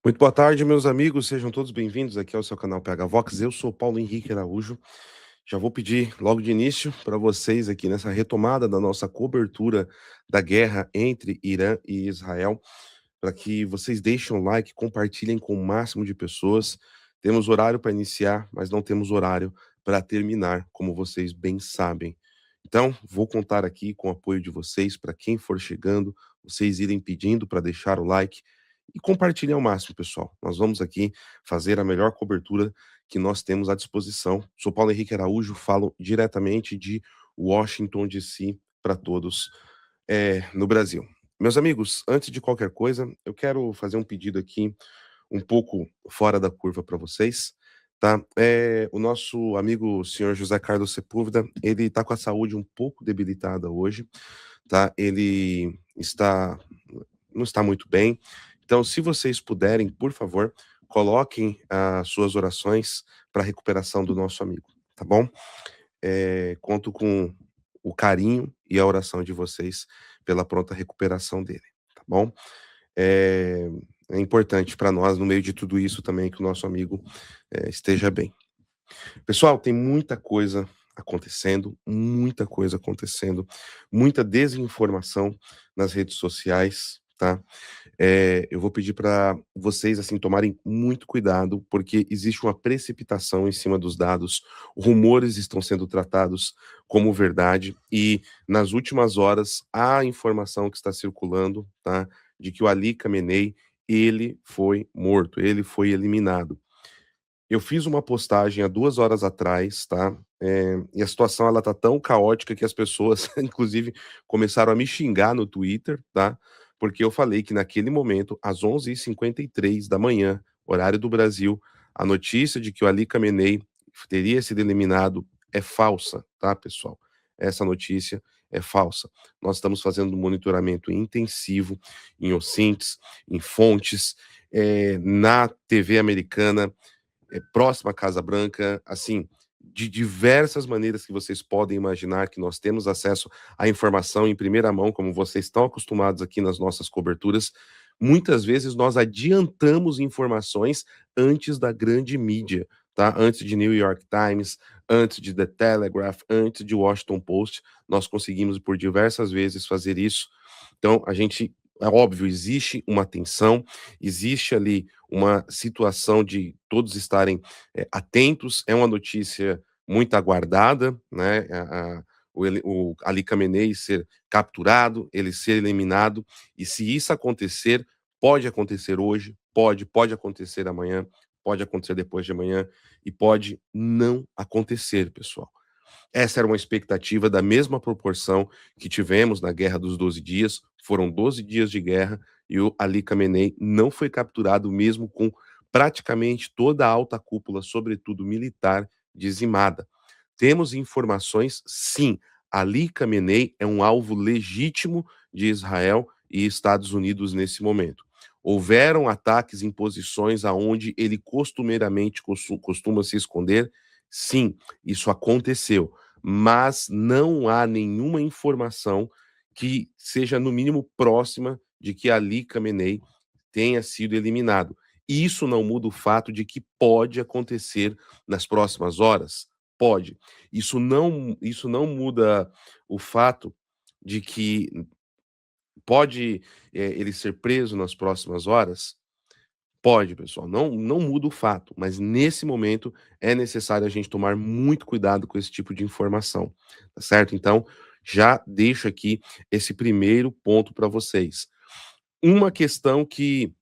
Muito boa tarde, meus amigos, sejam todos bem-vindos aqui ao seu canal PH Vox. Eu sou Paulo Henrique Araújo. Já vou pedir logo de início para vocês aqui nessa retomada da nossa cobertura da guerra entre Irã e Israel, para que vocês deixem um like, compartilhem com o máximo de pessoas. Temos horário para iniciar, mas não temos horário para terminar, como vocês bem sabem. Então, vou contar aqui com o apoio de vocês para quem for chegando, vocês irem pedindo para deixar o like e compartilhem ao máximo, pessoal. Nós vamos aqui fazer a melhor cobertura que nós temos à disposição. Sou Paulo Henrique Araújo, falo diretamente de Washington, D.C., para todos no Brasil. Meus amigos, antes de qualquer coisa, eu quero fazer um pedido aqui um pouco fora da curva para vocês, tá? O nosso amigo senhor José Carlos Sepúlveda, ele está com a saúde um pouco debilitada hoje, tá? Ele não está muito bem. Então, se vocês puderem, por favor, coloquem as suas orações para a recuperação do nosso amigo, tá bom? Conto com o carinho e a oração de vocês pela pronta recuperação dele, tá bom? É, é importante para nós, no meio de tudo isso também, que o nosso amigo esteja bem. Pessoal, tem muita coisa acontecendo, muita desinformação nas redes sociais, tá? Eu vou pedir para vocês, assim, tomarem muito cuidado, porque existe uma precipitação em cima dos dados, rumores estão sendo tratados como verdade, e nas últimas horas, a informação que está circulando, tá, de que o Ali Khamenei, ele foi morto, ele foi eliminado. Eu fiz uma postagem há 2 horas atrás, tá, e a situação ela tá tão caótica que as pessoas, inclusive, começaram a me xingar no Twitter, tá, porque eu falei que naquele momento, às 11h53 da manhã, horário do Brasil, a notícia de que o Ali Khamenei teria sido eliminado é falsa, tá, pessoal? Essa notícia é falsa. Nós estamos fazendo um monitoramento intensivo em OSINTs, em fontes, na TV americana, próxima à Casa Branca, assim, de diversas maneiras que vocês podem imaginar, que nós temos acesso à informação em primeira mão, como vocês estão acostumados aqui nas nossas coberturas. Muitas vezes nós adiantamos informações antes da grande mídia, tá? Antes de New York Times, antes de The Telegraph, antes de Washington Post, nós conseguimos por diversas vezes fazer isso. Então, a gente, é óbvio, existe uma tensão, existe ali uma situação de todos estarem atentos, é uma notícia muito aguardada, né? O Ali Khamenei ser capturado, ele ser eliminado, e se isso acontecer, pode acontecer hoje, pode acontecer amanhã, pode acontecer depois de amanhã, e pode não acontecer, pessoal. Essa era uma expectativa da mesma proporção que tivemos na Guerra dos 12 Dias, foram 12 dias de guerra e o Ali Khamenei não foi capturado mesmo com praticamente toda a alta cúpula, sobretudo militar, dizimada. Temos informações, sim, Ali Khamenei é um alvo legítimo de Israel e Estados Unidos nesse momento. Houveram ataques em posições aonde ele costumeiramente costuma se esconder? Sim, isso aconteceu, mas não há nenhuma informação que seja no mínimo próxima de que Ali Khamenei tenha sido eliminado. Isso não muda o fato de que pode acontecer nas próximas horas? Pode. Isso não muda o fato de que pode, ele ser preso nas próximas horas? Pode, pessoal, não muda o fato, mas nesse momento é necessário a gente tomar muito cuidado com esse tipo de informação, tá certo? Então, já deixo aqui esse primeiro ponto para vocês. Uma questão que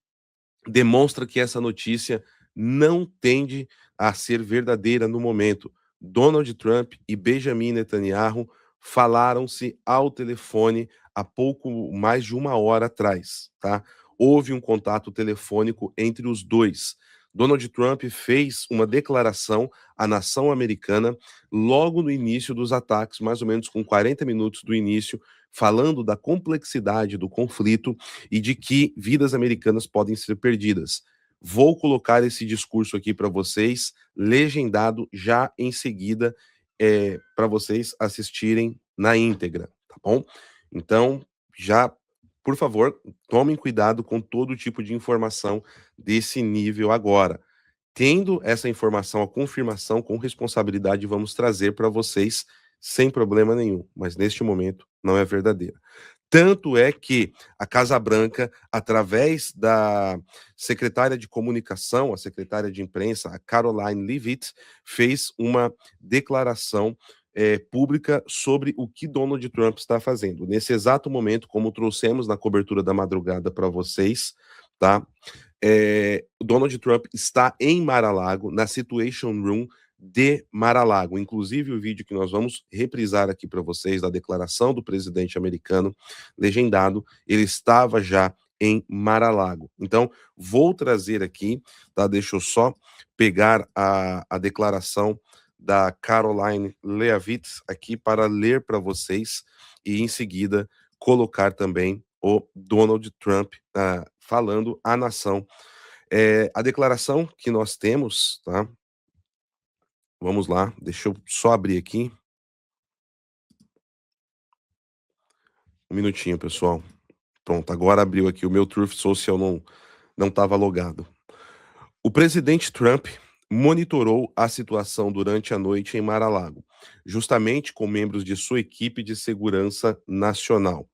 demonstra que essa notícia não tende a ser verdadeira no momento. Donald Trump e Benjamin Netanyahu falaram-se ao telefone há pouco mais de 1 hora atrás, tá? Houve um contato telefônico entre os dois. Donald Trump fez uma declaração à nação americana logo no início dos ataques, mais ou menos com 40 minutos do início, falando da complexidade do conflito e de que vidas americanas podem ser perdidas. Vou colocar esse discurso aqui para vocês, legendado já em seguida, para vocês assistirem na íntegra, tá bom? Então, já, por favor, tomem cuidado com todo tipo de informação desse nível agora. Tendo essa informação, a confirmação com responsabilidade, vamos trazer para vocês sem problema nenhum, mas neste momento não é verdadeira. Tanto é que a Casa Branca, através da secretária de comunicação, a secretária de imprensa, a Caroline Leavitt, fez uma declaração pública sobre o que Donald Trump está fazendo. Nesse exato momento, como trouxemos na cobertura da madrugada para vocês, tá? O Donald Trump está em Mar-a-Lago, na Situation Room de Mar-a-Lago. Inclusive, o vídeo que nós vamos reprisar aqui para vocês, da declaração do presidente americano, legendado, ele estava já em Mar-a-Lago. Então, vou trazer aqui, tá? Deixa eu só pegar a declaração da Caroline Leavitt aqui para ler para vocês e, em seguida, colocar também o Donald Trump falando à nação. A declaração que nós temos, tá? Vamos lá, deixa eu só abrir aqui. Um minutinho, pessoal. Pronto, agora abriu aqui. O meu Truth Social não estava logado. O presidente Trump monitorou a situação durante a noite em Mar-a-Lago, justamente com membros de sua equipe de segurança nacional.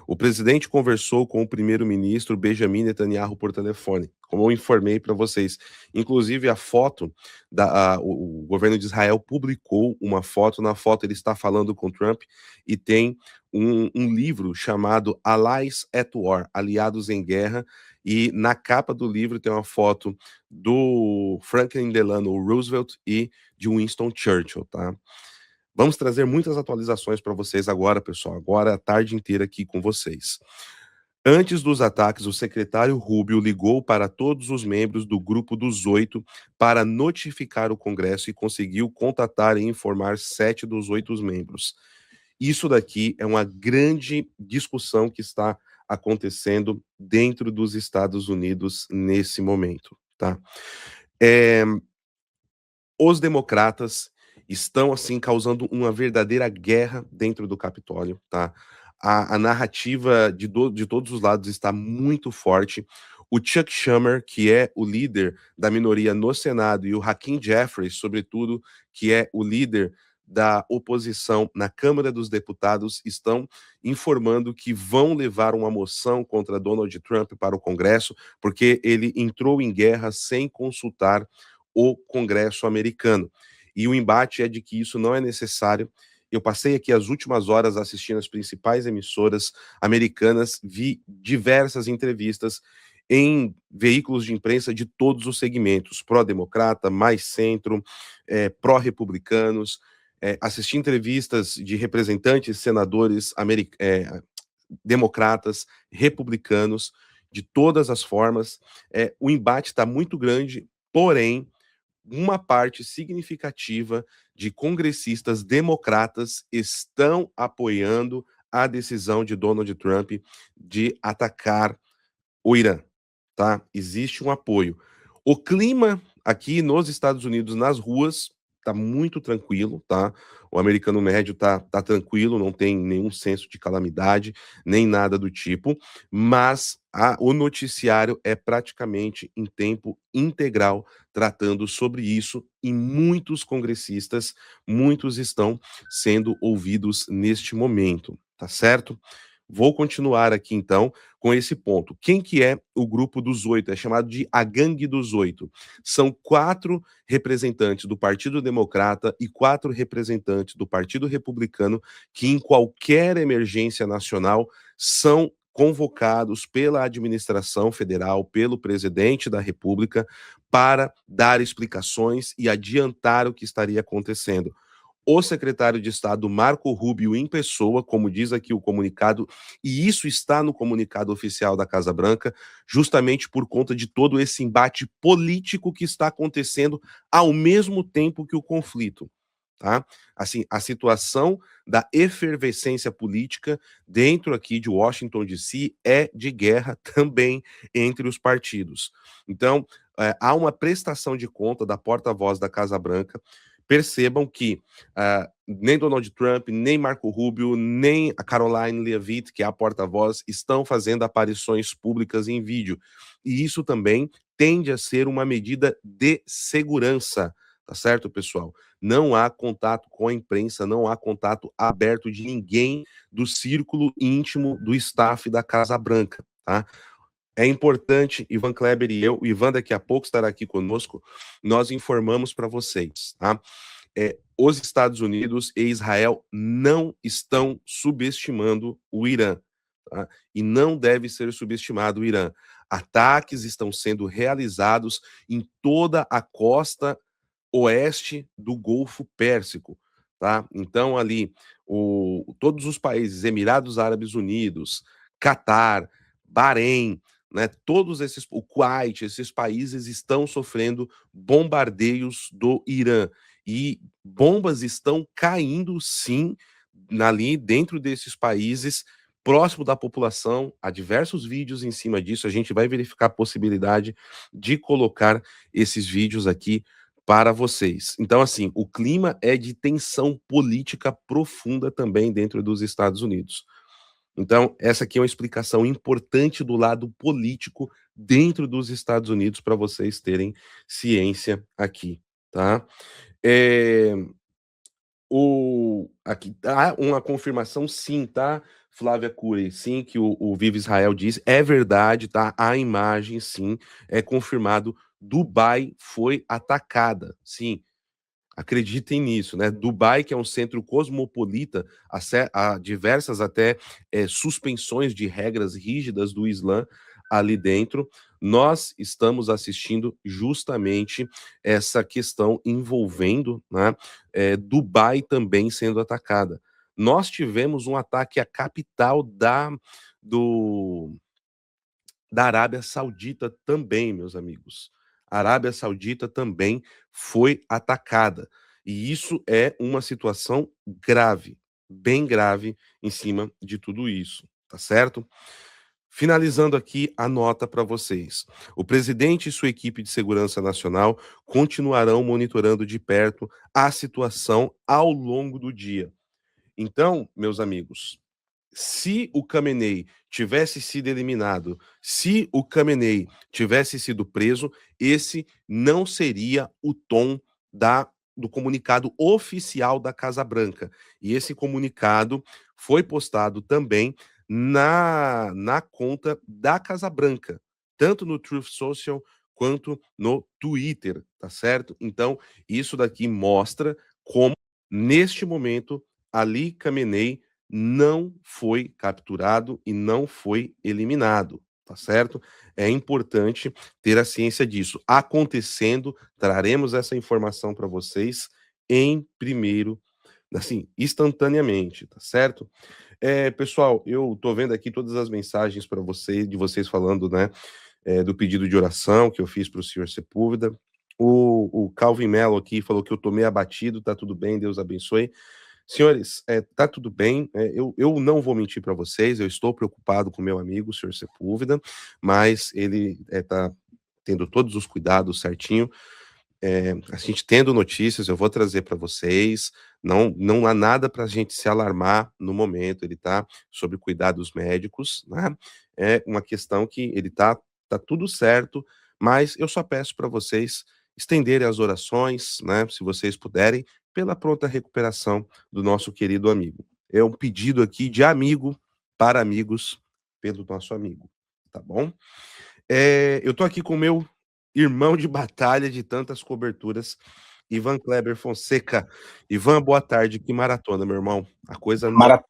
O presidente conversou com o primeiro-ministro Benjamin Netanyahu por telefone, como eu informei para vocês. Inclusive, a foto, o governo de Israel publicou uma foto. Na foto, ele está falando com Trump e tem um livro chamado Allies at War, Aliados em Guerra. E na capa do livro tem uma foto do Franklin Delano Roosevelt e de Winston Churchill, tá? Vamos trazer muitas atualizações para vocês agora, pessoal. Agora a tarde inteira aqui com vocês. Antes dos ataques, o secretário Rubio ligou para todos os membros do Grupo dos 8 para notificar o Congresso e conseguiu contatar e informar 7 dos 8 membros. Isso daqui é uma grande discussão que está acontecendo dentro dos Estados Unidos nesse momento, tá? Os democratas estão, assim, causando uma verdadeira guerra dentro do Capitólio, tá? A narrativa de todos os lados está muito forte. O Chuck Schumer, que é o líder da minoria no Senado, e o Hakeem Jeffries, sobretudo, que é o líder da oposição na Câmara dos Deputados, estão informando que vão levar uma moção contra Donald Trump para o Congresso, porque ele entrou em guerra sem consultar o Congresso americano. E o embate é de que isso não é necessário. Eu passei aqui as últimas horas assistindo as principais emissoras americanas, vi diversas entrevistas em veículos de imprensa de todos os segmentos, pró-democrata, mais centro, pró-republicanos, assisti entrevistas de representantes, senadores democratas, republicanos, de todas as formas. O embate está muito grande, porém, uma parte significativa de congressistas democratas estão apoiando a decisão de Donald Trump de atacar o Irã, tá? Existe um apoio. O clima aqui nos Estados Unidos, nas ruas, tá muito tranquilo, tá? O americano médio tá tranquilo, não tem nenhum senso de calamidade, nem nada do tipo, mas o noticiário é praticamente em tempo integral tratando sobre isso, e muitos congressistas, muitos estão sendo ouvidos neste momento, tá certo? Vou continuar aqui então com esse ponto. Quem que é o grupo dos 8? É chamado de a Gangue dos 8. São 4 representantes do Partido Democrata e 4 representantes do Partido Republicano que, em qualquer emergência nacional, são convocados pela administração federal, pelo presidente da República, para dar explicações e adiantar o que estaria acontecendo. O secretário de Estado Marco Rubio em pessoa, como diz aqui o comunicado, e isso está no comunicado oficial da Casa Branca, justamente por conta de todo esse embate político que está acontecendo ao mesmo tempo que o conflito, tá? Assim, a situação da efervescência política dentro aqui de Washington DC é de guerra também entre os partidos. Então, há uma prestação de conta da porta-voz da Casa Branca. Percebam que nem Donald Trump, nem Marco Rubio, nem a Caroline Leavitt, que é a porta-voz, estão fazendo aparições públicas em vídeo. E isso também tende a ser uma medida de segurança, tá certo, pessoal? Não há contato com a imprensa, não há contato aberto de ninguém do círculo íntimo do staff da Casa Branca, tá? É importante, Ivan Kleber e eu, o Ivan daqui a pouco estará aqui conosco, nós informamos para vocês, tá? Os Estados Unidos e Israel não estão subestimando o Irã, tá? E não deve ser subestimado o Irã. Ataques estão sendo realizados em toda a costa oeste do Golfo Pérsico, tá? Então ali todos os países, Emirados Árabes Unidos, Catar, Bahrein, né, todos esses, o Kuwait, esses países estão sofrendo bombardeios do Irã e bombas estão caindo sim ali dentro desses países, próximo da população. Há diversos vídeos em cima disso. A gente vai verificar a possibilidade de colocar esses vídeos aqui para vocês. Então, assim, o clima é de tensão política profunda também dentro dos Estados Unidos. Então, essa aqui é uma explicação importante do lado político dentro dos Estados Unidos para vocês terem ciência aqui, tá? É, aqui há uma confirmação, sim, tá, Flávia Cury? Sim, que o Viva Israel diz, é verdade, tá? A imagem, sim, é confirmado. Dubai foi atacada, sim. Acreditem nisso, né? Dubai, que é um centro cosmopolita, há diversas até suspensões de regras rígidas do Islã ali dentro. Nós estamos assistindo justamente essa questão envolvendo, né, Dubai também sendo atacada. Nós tivemos um ataque à capital do, da Arábia Saudita também, meus amigos. A Arábia Saudita também foi atacada. E isso é uma situação grave, bem grave em cima de tudo isso, tá certo? Finalizando aqui a nota para vocês. O presidente e sua equipe de segurança nacional continuarão monitorando de perto a situação ao longo do dia. Então, meus amigos, se o Khamenei tivesse sido eliminado, se o Khamenei tivesse sido preso, esse não seria o tom do comunicado oficial da Casa Branca. E esse comunicado foi postado também na conta da Casa Branca, tanto no Truth Social quanto no Twitter, tá certo? Então, isso daqui mostra como, neste momento, Ali Khamenei não foi capturado e não foi eliminado, tá certo? É importante ter a ciência disso. Acontecendo, traremos essa informação para vocês em primeiro, assim, instantaneamente, tá certo? Pessoal, eu tô vendo aqui todas as mensagens para vocês, de vocês falando, né, do pedido de oração que eu fiz para o senhor Sepúlveda. O Calvin Mello aqui falou que eu tô meio abatido, tá tudo bem, Deus abençoe. Senhores, tá tudo bem, eu não vou mentir para vocês, eu estou preocupado com meu amigo, o senhor Sepúlveda, mas ele tá tendo todos os cuidados certinho. A gente tendo notícias, eu vou trazer para vocês, não há nada para a gente se alarmar no momento, ele tá sob cuidados médicos, né, é uma questão que ele tá tudo certo, mas eu só peço para vocês estenderem as orações, né, se vocês puderem, pela pronta recuperação do nosso querido amigo. É um pedido aqui de amigo para amigos, pelo nosso amigo, tá bom? Eu tô aqui com o meu irmão de batalha de tantas coberturas, Ivan Kleber Fonseca. Ivan, boa tarde, que maratona, meu irmão. A coisa não Mara...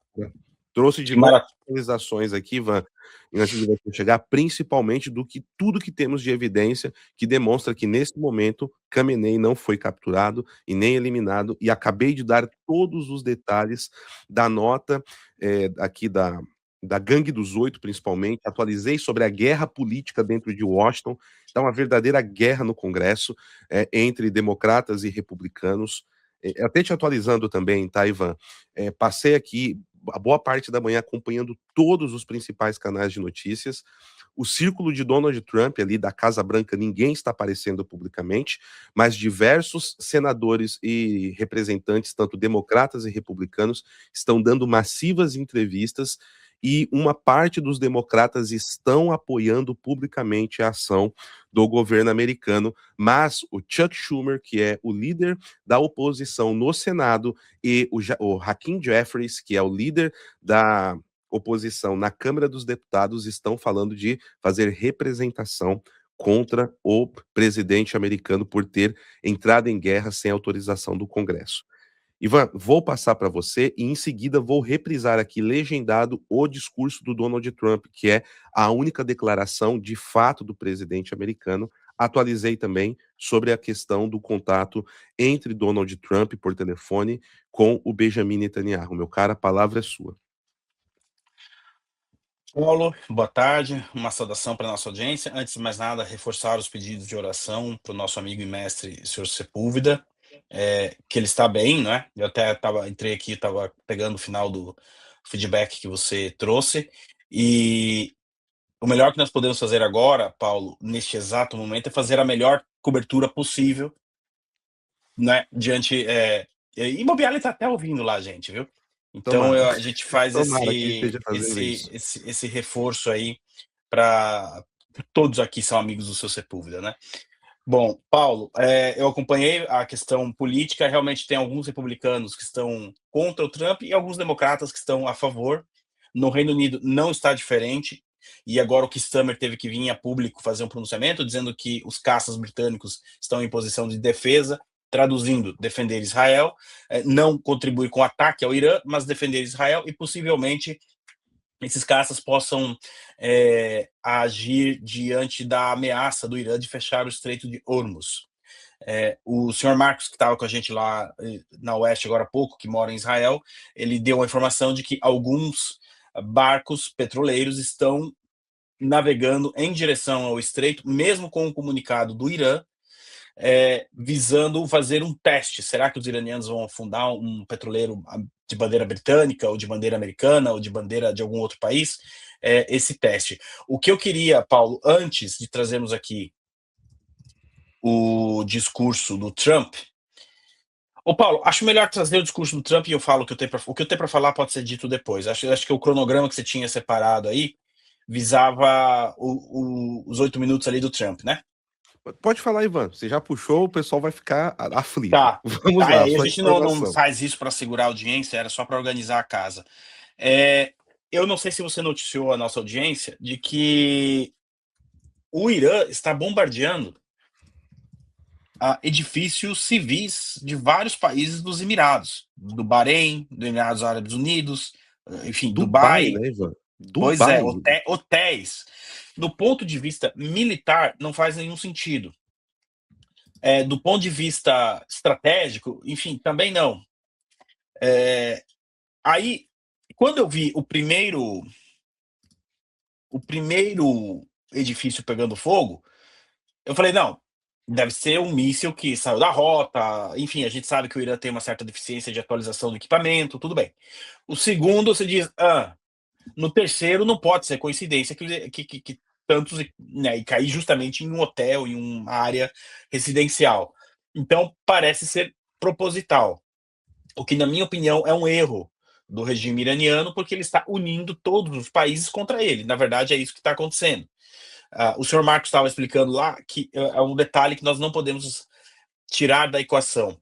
trouxe Que diversas mara... atualizações aqui, Ivan, antes de você chegar, principalmente do que tudo que temos de evidência que demonstra que, nesse momento, Khamenei não foi capturado e nem eliminado, e acabei de dar todos os detalhes da nota aqui da Gangue dos Oito, principalmente, atualizei sobre a guerra política dentro de Washington, está uma verdadeira guerra no Congresso entre democratas e republicanos. Até te atualizando também, tá, Ivan? Passei aqui a boa parte da manhã acompanhando todos os principais canais de notícias. O círculo de Donald Trump, ali da Casa Branca, ninguém está aparecendo publicamente, mas diversos senadores e representantes, tanto democratas e republicanos, estão dando massivas entrevistas e uma parte dos democratas estão apoiando publicamente a ação do governo americano, mas o Chuck Schumer, que é o líder da oposição no Senado, e o Hakeem Jeffries, que é o líder da oposição na Câmara dos Deputados, estão falando de fazer representação contra o presidente americano por ter entrado em guerra sem autorização do Congresso. Ivan, vou passar para você e em seguida vou reprisar aqui legendado o discurso do Donald Trump, que é a única declaração de fato do presidente americano. Atualizei também sobre a questão do contato entre Donald Trump por telefone com o Benjamin Netanyahu. Meu cara, a palavra é sua. Paulo, boa tarde, uma saudação para a nossa audiência. Antes de mais nada, reforçar os pedidos de oração para o nosso amigo e mestre, Sr. Sepúlveda, que ele está bem, né? Eu até entrei aqui, estava pegando o final do feedback que você trouxe, e o melhor que nós podemos fazer agora, Paulo, neste exato momento, é fazer a melhor cobertura possível, né? Diante. Imobiliário está até ouvindo lá, gente, viu? Então Tomara. a gente faz Tomara que ele esteja fazendo isso. esse reforço aí para todos aqui são amigos do seu Sepúlveda, né? Bom, Paulo, eu acompanhei a questão política, realmente tem alguns republicanos que estão contra o Trump e alguns democratas que estão a favor. No Reino Unido não está diferente, e agora o Keir Starmer teve que vir a público fazer um pronunciamento dizendo que os caças britânicos estão em posição de defesa, traduzindo, defender Israel, não contribuir com o ataque ao Irã, mas defender Israel e possivelmente esses caças possam agir diante da ameaça do Irã de fechar o Estreito de Hormuz. O senhor Marcos, que estava com a gente lá na Oeste agora há pouco, que mora em Israel, ele deu a informação de que alguns barcos petroleiros estão navegando em direção ao Estreito, mesmo com o comunicado do Irã, visando fazer um teste. Será que os iranianos vão afundar um petroleiro de bandeira britânica, ou de bandeira americana, ou de bandeira de algum outro país? Esse teste. O que eu queria, Paulo, antes de trazermos aqui o discurso do Trump. Ô, Paulo, acho melhor trazer o discurso do Trump e eu falo o que eu tenho para falar pode ser dito depois. Acho que o cronograma que você tinha separado aí visava os 8 minutos ali do Trump, né? Pode falar, Ivan. Você já puxou, o pessoal vai ficar aflito. Tá. Vamos lá, A sua gente não informação. faz isso para segurar a audiência, era só para organizar a casa. Eu não sei se você noticiou a nossa audiência de que o Irã está bombardeando edifícios civis de vários países dos Emirados, do Bahrein, dos Emirados Árabes Unidos, enfim, Dubai, Dubai. né, Ivan? Pois é, Dubai. hotéis. Do ponto de vista militar, não faz nenhum sentido. Do ponto de vista estratégico, enfim, também não. Aí, quando eu vi o primeiro edifício pegando fogo, eu falei, não, deve ser um míssil que saiu da rota, enfim, a gente sabe que o Irã tem uma certa deficiência de atualização do equipamento, tudo bem. O segundo, você diz, no terceiro não pode ser coincidência que tantos, né, e cair justamente em um hotel, em uma área residencial. Então, parece ser proposital, o que, na minha opinião, é um erro do regime iraniano, porque ele está unindo todos os países contra ele. Na verdade, é isso que está acontecendo. O senhor Marcos estava explicando lá que é um detalhe que nós não podemos tirar da equação.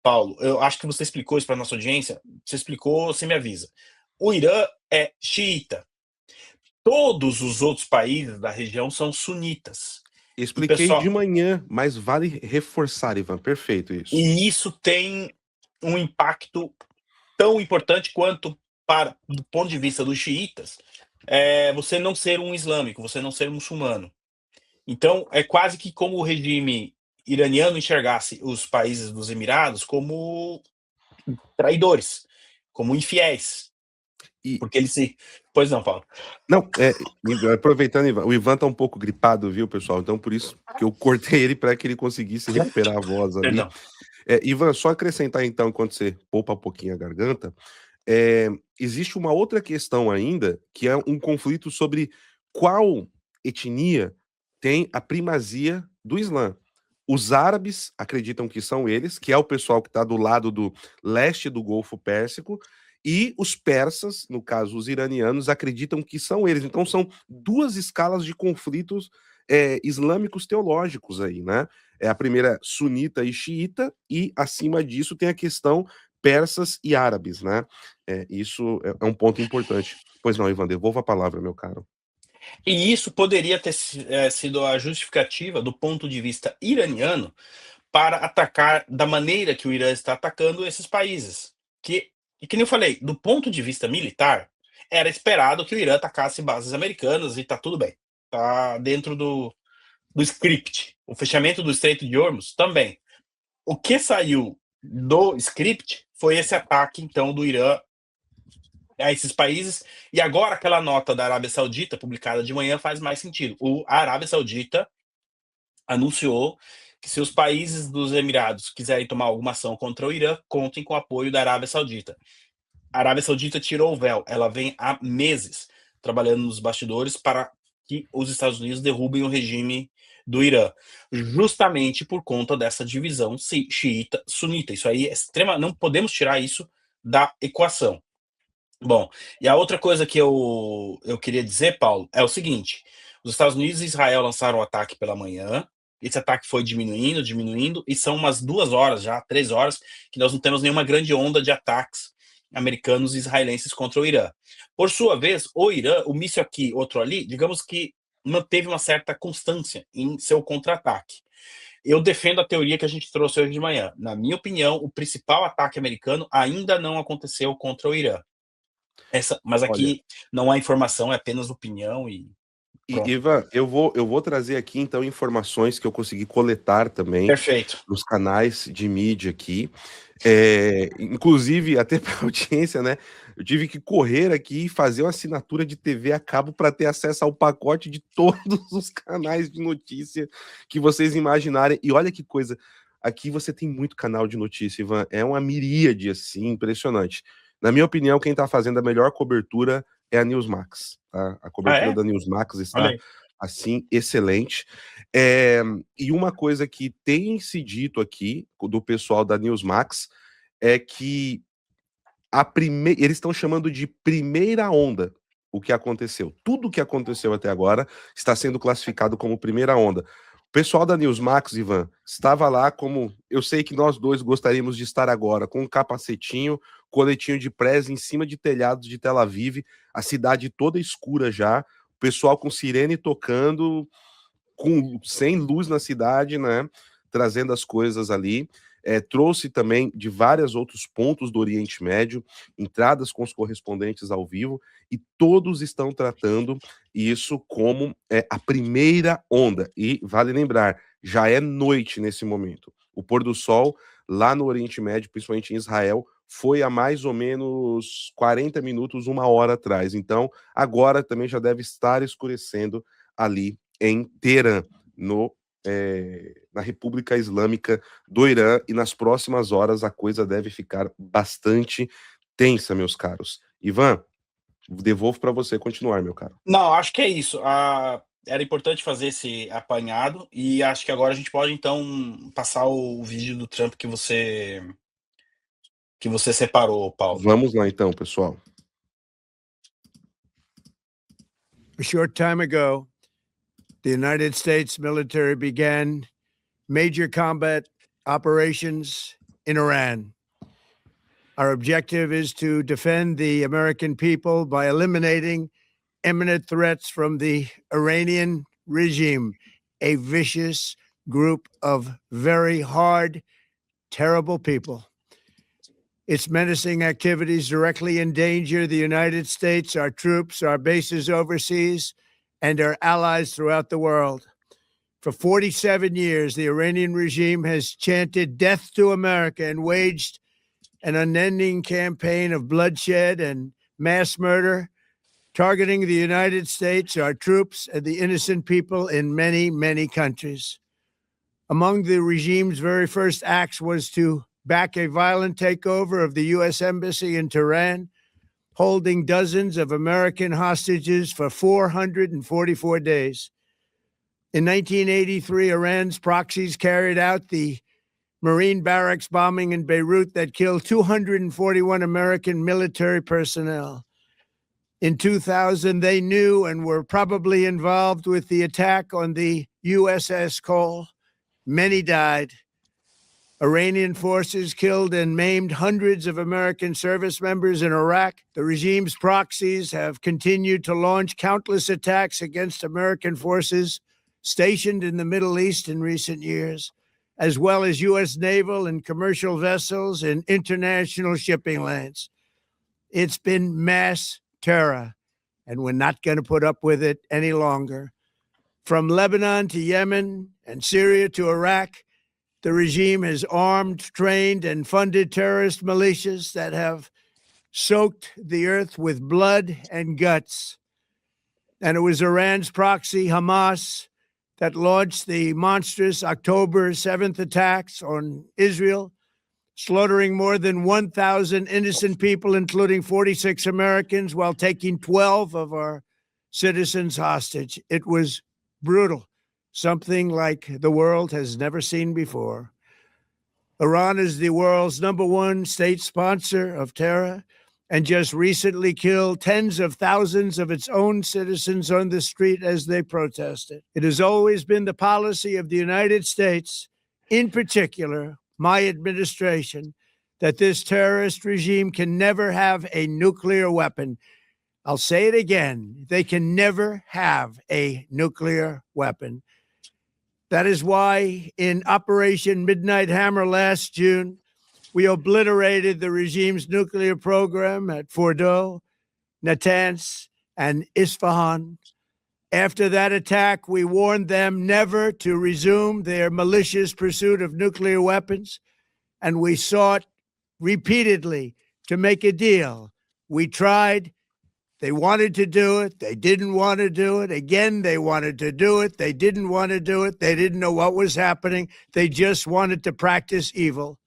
Paulo, eu acho que você explicou isso para a nossa audiência. Você explicou, você me avisa. O Irã é xiita. Todos os outros países da região são sunitas. Expliquei de manhã, mas vale reforçar, Ivan. Perfeito isso. E isso tem um impacto tão importante quanto do ponto de vista dos xiitas, você não ser um islâmico, você não ser muçulmano. Então, é quase que como o regime iraniano enxergasse os países dos Emirados como traidores, como infiéis. Porque eles se. Pois não, Paulo. Não, aproveitando, Ivan, o Ivan tá um pouco gripado, viu, pessoal? Então, por isso que eu cortei ele para que ele conseguisse recuperar a voz ali. Perdão. Ivan, só acrescentar então, enquanto você poupa um pouquinho a garganta, existe uma outra questão ainda, que é um conflito sobre qual etnia tem a primazia do Islã. Os árabes acreditam que são eles, que é o pessoal que está do lado do leste do Golfo Pérsico, e os persas, no caso os iranianos, acreditam que são eles. Então são duas escalas de conflitos islâmicos teológicos aí, né? É a primeira sunita e xiita, e acima disso tem a questão persas e árabes, né? Isso é um ponto importante. Pois não, Ivan, devolva a palavra, meu caro. E isso poderia ter sido a justificativa do ponto de vista iraniano para atacar da maneira que o Irã está atacando esses países. E que nem eu falei, do ponto de vista militar, era esperado que o Irã atacasse bases americanas e tá tudo bem. Tá dentro do script. O fechamento do Estreito de Hormuz também. O que saiu do script foi esse ataque, então, do Irã a esses países. E agora aquela nota da Arábia Saudita, publicada de manhã, faz mais sentido. A Arábia Saudita anunciou que se os países dos Emirados quiserem tomar alguma ação contra o Irã, contem com o apoio da Arábia Saudita. A Arábia Saudita tirou o véu. Ela vem há meses trabalhando nos bastidores para que os Estados Unidos derrubem o regime do Irã, justamente por conta dessa divisão xiita-sunita. Isso aí é não podemos tirar isso da equação. Bom, e a outra coisa que eu queria dizer, Paulo, é o seguinte: os Estados Unidos e Israel lançaram o ataque pela manhã, esse ataque foi diminuindo, e são umas 2 horas já, 3 horas, que nós não temos nenhuma grande onda de ataques americanos e israelenses contra o Irã. Por sua vez, o Irã, o míssil aqui, outro ali, digamos que manteve uma certa constância em seu contra-ataque. Eu defendo a teoria que a gente trouxe hoje de manhã. Na minha opinião, o principal ataque americano ainda não aconteceu contra o Irã. Mas Olha, aqui não há informação, é apenas opinião e pronto. Ivan, eu vou trazer aqui então informações que eu consegui coletar também Perfeito. nos canais de mídia aqui. Inclusive, até para audiência, né? Eu tive que correr aqui e fazer uma assinatura de TV a cabo para ter acesso ao pacote de todos os canais de notícia que vocês imaginarem. E olha que coisa, aqui você tem muito canal de notícia, Ivan. É uma miríade, assim, impressionante. Na minha opinião, quem está fazendo a melhor cobertura é a Newsmax. Tá? A Ah, cobertura é? da Newsmax Olha está, aí. assim, excelente. E uma coisa que tem se dito aqui do pessoal da Newsmax é que eles estão chamando de primeira onda o que aconteceu. Tudo o que aconteceu até agora está sendo classificado como primeira onda. O pessoal da Newsmax, Ivan, estava lá como eu sei que nós dois gostaríamos de estar agora, com um capacetinho, coletinho de presa em cima de telhados de Tel Aviv, a cidade toda escura já, o pessoal com sirene tocando, sem luz na cidade, né? Trazendo as coisas ali. Trouxe também de vários outros pontos do Oriente Médio, entradas com os correspondentes ao vivo, e todos estão tratando isso como a primeira onda. E vale lembrar, já é noite nesse momento. O pôr do sol lá no Oriente Médio, principalmente em Israel, foi há mais ou menos 40 minutos, 1 hora atrás. Então, agora também já deve estar escurecendo ali em Teherã, na República Islâmica do Irã, e nas próximas horas a coisa deve ficar bastante tensa, meus caros. Ivan, devolvo para você continuar, meu caro. Não, acho que é isso. Era importante fazer esse apanhado e acho que agora a gente pode então passar o vídeo do Trump que você separou, Paulo. Vamos lá então, pessoal. A short time ago, the United States military began major combat operations in Iran. Our objective is to defend the American people by eliminating imminent threats from the Iranian regime, a vicious group of very hard, terrible people. Its menacing activities directly endanger the United States, our troops, our bases overseas, and our allies throughout the world. For 47 years, the Iranian regime has chanted death to America and waged an unending campaign of bloodshed and mass murder, targeting the United States, our troops, and the innocent people in many, many countries. Among the regime's very first acts was to back a violent takeover of the U.S. Embassy in Tehran, holding dozens of American hostages for 444 days. In 1983, Iran's proxies carried out the Marine barracks bombing in Beirut that killed 241 American military personnel. In 2000, they knew and were probably involved with the attack on the USS Cole. Many died. Iranian forces killed and maimed hundreds of American service members in Iraq. The regime's proxies have continued to launch countless attacks against American forces stationed in the Middle East in recent years, as well as U.S. naval and commercial vessels in international shipping lanes. It's been mass terror, and we're not going to put up with it any longer. From Lebanon to Yemen and Syria to Iraq, the regime has armed, trained, and funded terrorist militias that have soaked the earth with blood and guts. And it was Iran's proxy, Hamas, that launched the monstrous October 7th attacks on Israel, slaughtering more than 1,000 innocent people, including 46 Americans, while taking 12 of our citizens hostage. It was brutal, something like the world has never seen before. Iran is the world's #1 state sponsor of terror and just recently killed tens of thousands of its own citizens on the street as they protested. It has always been the policy of the United States, in particular, my administration, that this terrorist regime can never have a nuclear weapon. I'll say it again. They can never have a nuclear weapon. That is why in Operation Midnight Hammer last June, we obliterated the regime's nuclear program at Fordow, Natanz, and Isfahan. After that attack, we warned them never to resume their malicious pursuit of nuclear weapons, and we sought repeatedly to make a deal. We tried. They wanted to do it. They didn't want to do it. Again, they wanted to do it. They didn't want to do it. They didn't know what was happening. They just wanted to practice evil.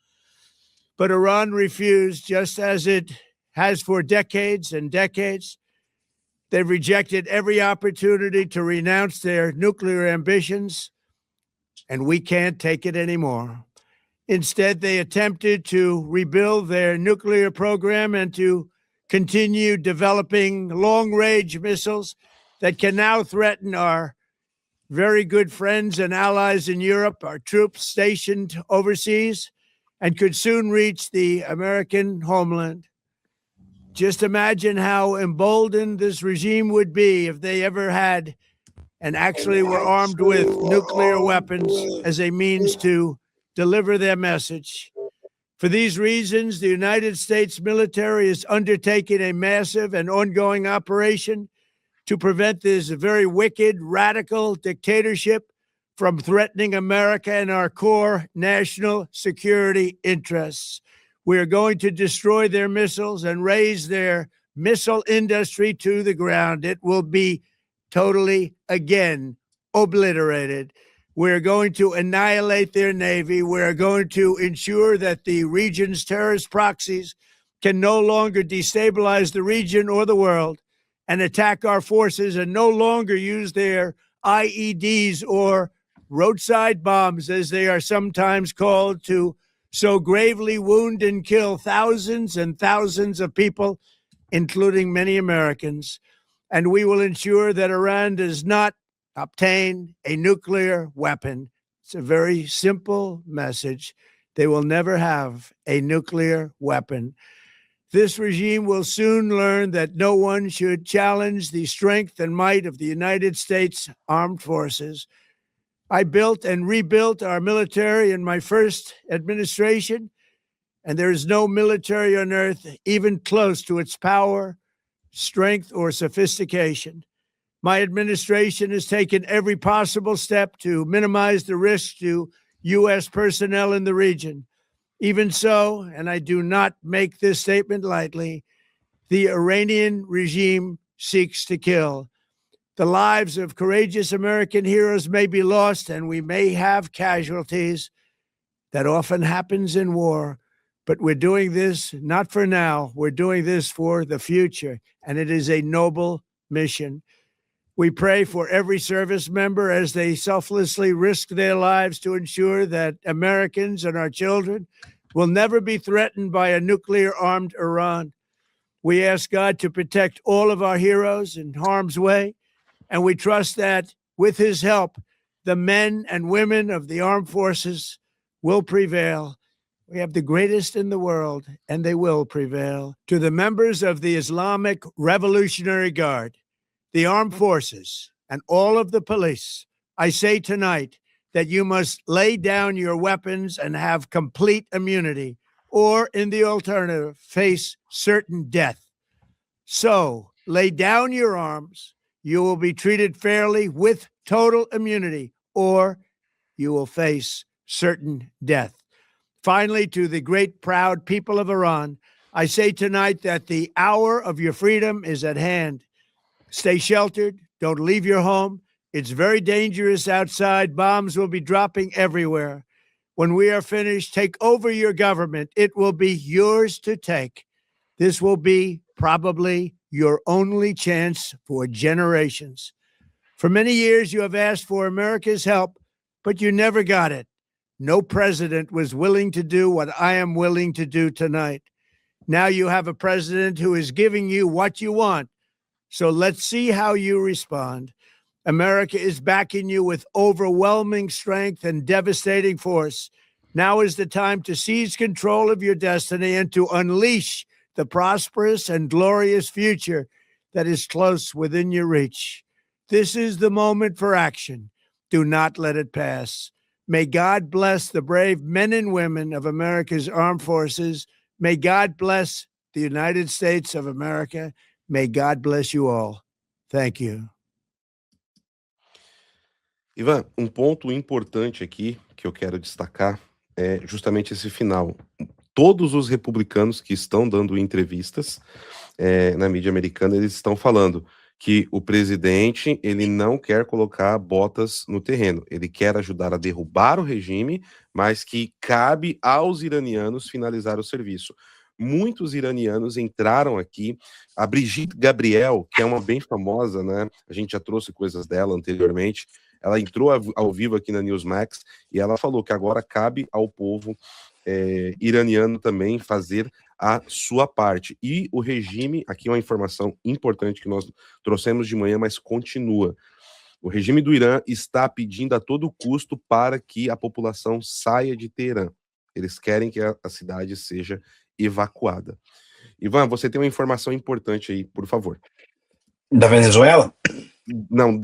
But Iran refused, just as it has for decades and decades. They've rejected every opportunity to renounce their nuclear ambitions, and we can't take it anymore. Instead, they attempted to rebuild their nuclear program and to continue developing long-range missiles that can now threaten our very good friends and allies in Europe, our troops stationed overseas, and could soon reach the American homeland. Just imagine how emboldened this regime would be if they ever had and actually were armed with nuclear weapons as a means to deliver their message. For these reasons, the United States military is undertaking a massive and ongoing operation to prevent this very wicked, radical dictatorship from threatening America and our core national security interests. We are going to destroy their missiles and raise their missile industry to the ground. It will be totally, again, obliterated. We're going to annihilate their Navy. We're going to ensure that the region's terrorist proxies can no longer destabilize the region or the world and attack our forces and no longer use their IEDs or roadside bombs, as they are sometimes called, to so gravely wound and kill thousands and thousands of people, including many Americans. And we will ensure that Iran does not obtain a nuclear weapon. It's a very simple message. They will never have a nuclear weapon. This regime will soon learn that no one should challenge the strength and might of the United States Armed Forces. I built and rebuilt our military in my first administration, and there is no military on earth even close to its power, strength, or sophistication. My administration has taken every possible step to minimize the risk to U.S. personnel in the region. Even so, and I do not make this statement lightly, the Iranian regime seeks to kill. The lives of courageous American heroes may be lost, and we may have casualties. That often happens in war. But we're doing this not for now. We're doing this for the future, and it is a noble mission. We pray for every service member as they selflessly risk their lives to ensure that Americans and our children will never be threatened by a nuclear-armed Iran. We ask God to protect all of our heroes in harm's way, and we trust that with his help, the men and women of the armed forces will prevail. We have the greatest in the world, and they will prevail. To the members of the Islamic Revolutionary Guard, the armed forces, and all of the police, I say tonight that you must lay down your weapons and have complete immunity, or in the alternative, face certain death. So lay down your arms. You will be treated fairly with total immunity, or you will face certain death. Finally, to the great, proud people of Iran, I say tonight that the hour of your freedom is at hand. Stay sheltered. Don't leave your home. It's very dangerous outside. Bombs will be dropping everywhere. When we are finished, take over your government. It will be yours to take. This will be probably your only chance for generations. For many years, you have asked for America's help, but you never got it. No president was willing to do what I am willing to do tonight. Now you have a president who is giving you what you want. So let's see how you respond. America is backing you with overwhelming strength and devastating force. Now is the time to seize control of your destiny and to unleash the prosperous and glorious future that is close within your reach. This is the moment for action. Do not let it pass. May God bless the brave men and women of America's armed forces. May God bless the United States of America. May God bless you all. Thank you. Ivan, um ponto importante aqui que eu quero destacar é justamente esse final. Todos os republicanos que estão dando entrevistas na mídia americana, eles estão falando que o presidente, ele não quer colocar botas no terreno, ele quer ajudar a derrubar o regime, mas que cabe aos iranianos finalizar o serviço. Muitos iranianos entraram aqui, a Brigitte Gabriel, que é uma bem famosa, né? A gente já trouxe coisas dela anteriormente, ela entrou ao vivo aqui na Newsmax e ela falou que agora cabe ao povo iraniano também fazer a sua parte. E o regime, aqui uma informação importante que nós trouxemos de manhã, mas continua. O regime do Irã está pedindo a todo custo para que a população saia de Teherã. Eles querem que a cidade seja evacuada. Ivan, você tem uma informação importante aí, por favor. Da Venezuela? Não,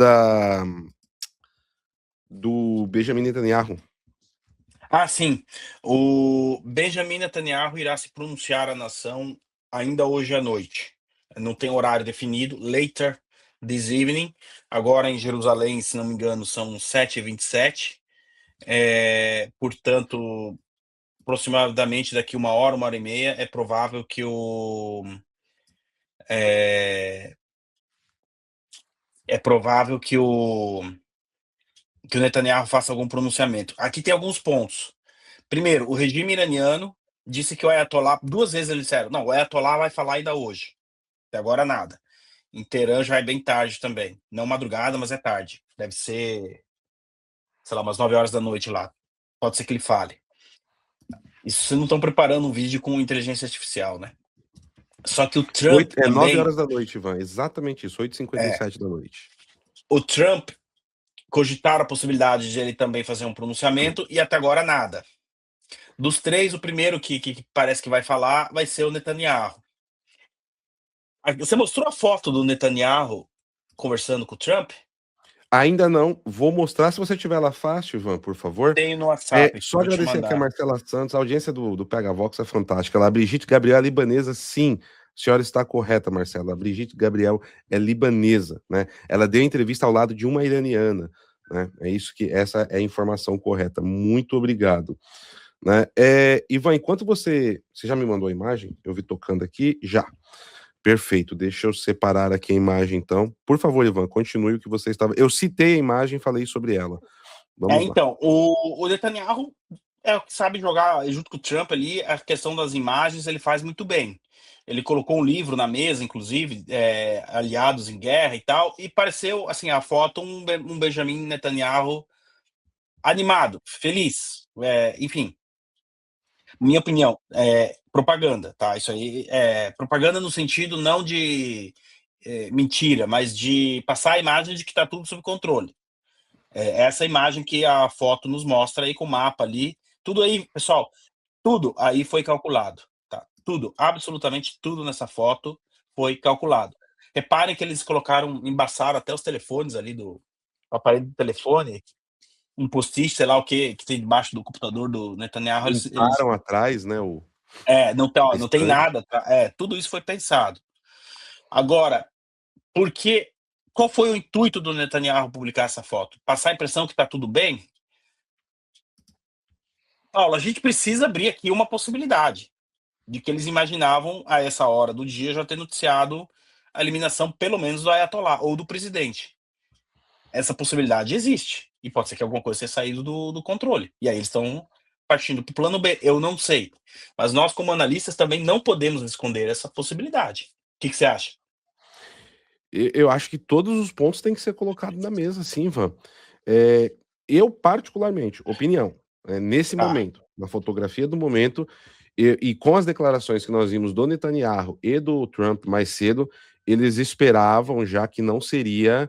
do Benjamin Netanyahu. Ah, sim. O Benjamin Netanyahu irá se pronunciar à nação ainda hoje à noite. Não tem horário definido. Later this evening. Agora em Jerusalém, se não me engano, são 7h27. Portanto, aproximadamente daqui 1 hora e meia, é provável que o Netanyahu faça algum pronunciamento. Aqui tem alguns pontos. Primeiro, o regime iraniano disse que o Ayatollah, 2 vezes eles disseram, não, o Ayatollah vai falar ainda hoje. Até agora nada. Em Teherã já é bem tarde também. Não madrugada, mas é tarde. Deve ser, sei lá, umas 9 horas da noite lá. Pode ser que ele fale. Isso vocês não estão preparando um vídeo com inteligência artificial, né? Só que o Trump também... 9 horas da noite, Ivan. Exatamente isso, 8h57 da noite. O Trump cogitaram a possibilidade de ele também fazer um pronunciamento e até agora nada. Dos 3, o primeiro que parece que vai falar vai ser o Netanyahu. Você mostrou a foto do Netanyahu conversando com o Trump? Ainda não. Vou mostrar se você tiver ela fácil, Ivan, por favor. Tenho no WhatsApp. Só agradecer aqui a Marcela Santos. A audiência do PH Vox é fantástica. A Brigitte Gabriel é libanesa, sim. A senhora está correta, Marcela. A Brigitte Gabriel é libanesa, né? Ela deu entrevista ao lado de uma iraniana, né? É isso que essa é a informação correta. Muito obrigado. Né? Ivan, enquanto você já me mandou a imagem, eu vi tocando aqui, já. Perfeito, deixa eu separar aqui a imagem então. Por favor, Ivan, continue o que você estava... Eu citei a imagem e falei sobre ela. Vamos lá. Então, o Netanyahu sabe jogar junto com o Trump ali, a questão das imagens ele faz muito bem. ele colocou um livro na mesa, inclusive, Aliados em Guerra e tal, e pareceu, assim, a foto, um Benjamin Netanyahu animado, feliz, enfim. Minha opinião, propaganda, tá? Isso aí é propaganda no sentido não de mentira, mas de passar a imagem de que está tudo sob controle. Essa imagem que a foto nos mostra aí com o mapa ali, tudo aí, pessoal, tudo aí foi calculado, tá? Tudo, absolutamente tudo nessa foto foi calculado. Reparem que eles embaçaram até os telefones ali do aparelho do telefone, um post-it, sei lá o que tem debaixo do computador do Netanyahu, eles Pintaram atrás, né, não tem estante. nada, tá? Tudo isso foi pensado. Agora, porque qual foi o intuito do Netanyahu publicar essa foto? Passar a impressão que está tudo bem? Paulo, a gente precisa abrir aqui uma possibilidade de que eles imaginavam, a essa hora do dia, já ter noticiado a eliminação, pelo menos, do Ayatollah ou do presidente. Essa possibilidade existe. E pode ser que alguma coisa tenha saído do controle. E aí eles estão partindo para o plano B. Eu não sei. Mas nós, como analistas, também não podemos esconder essa possibilidade. O que você acha? Eu acho que todos os pontos têm que ser colocados na mesa, sim, Ivan. Eu, particularmente, opinião, nesse Tá. momento, na fotografia do momento, e com as declarações que nós vimos do Netanyahu e do Trump mais cedo, eles esperavam já que não seria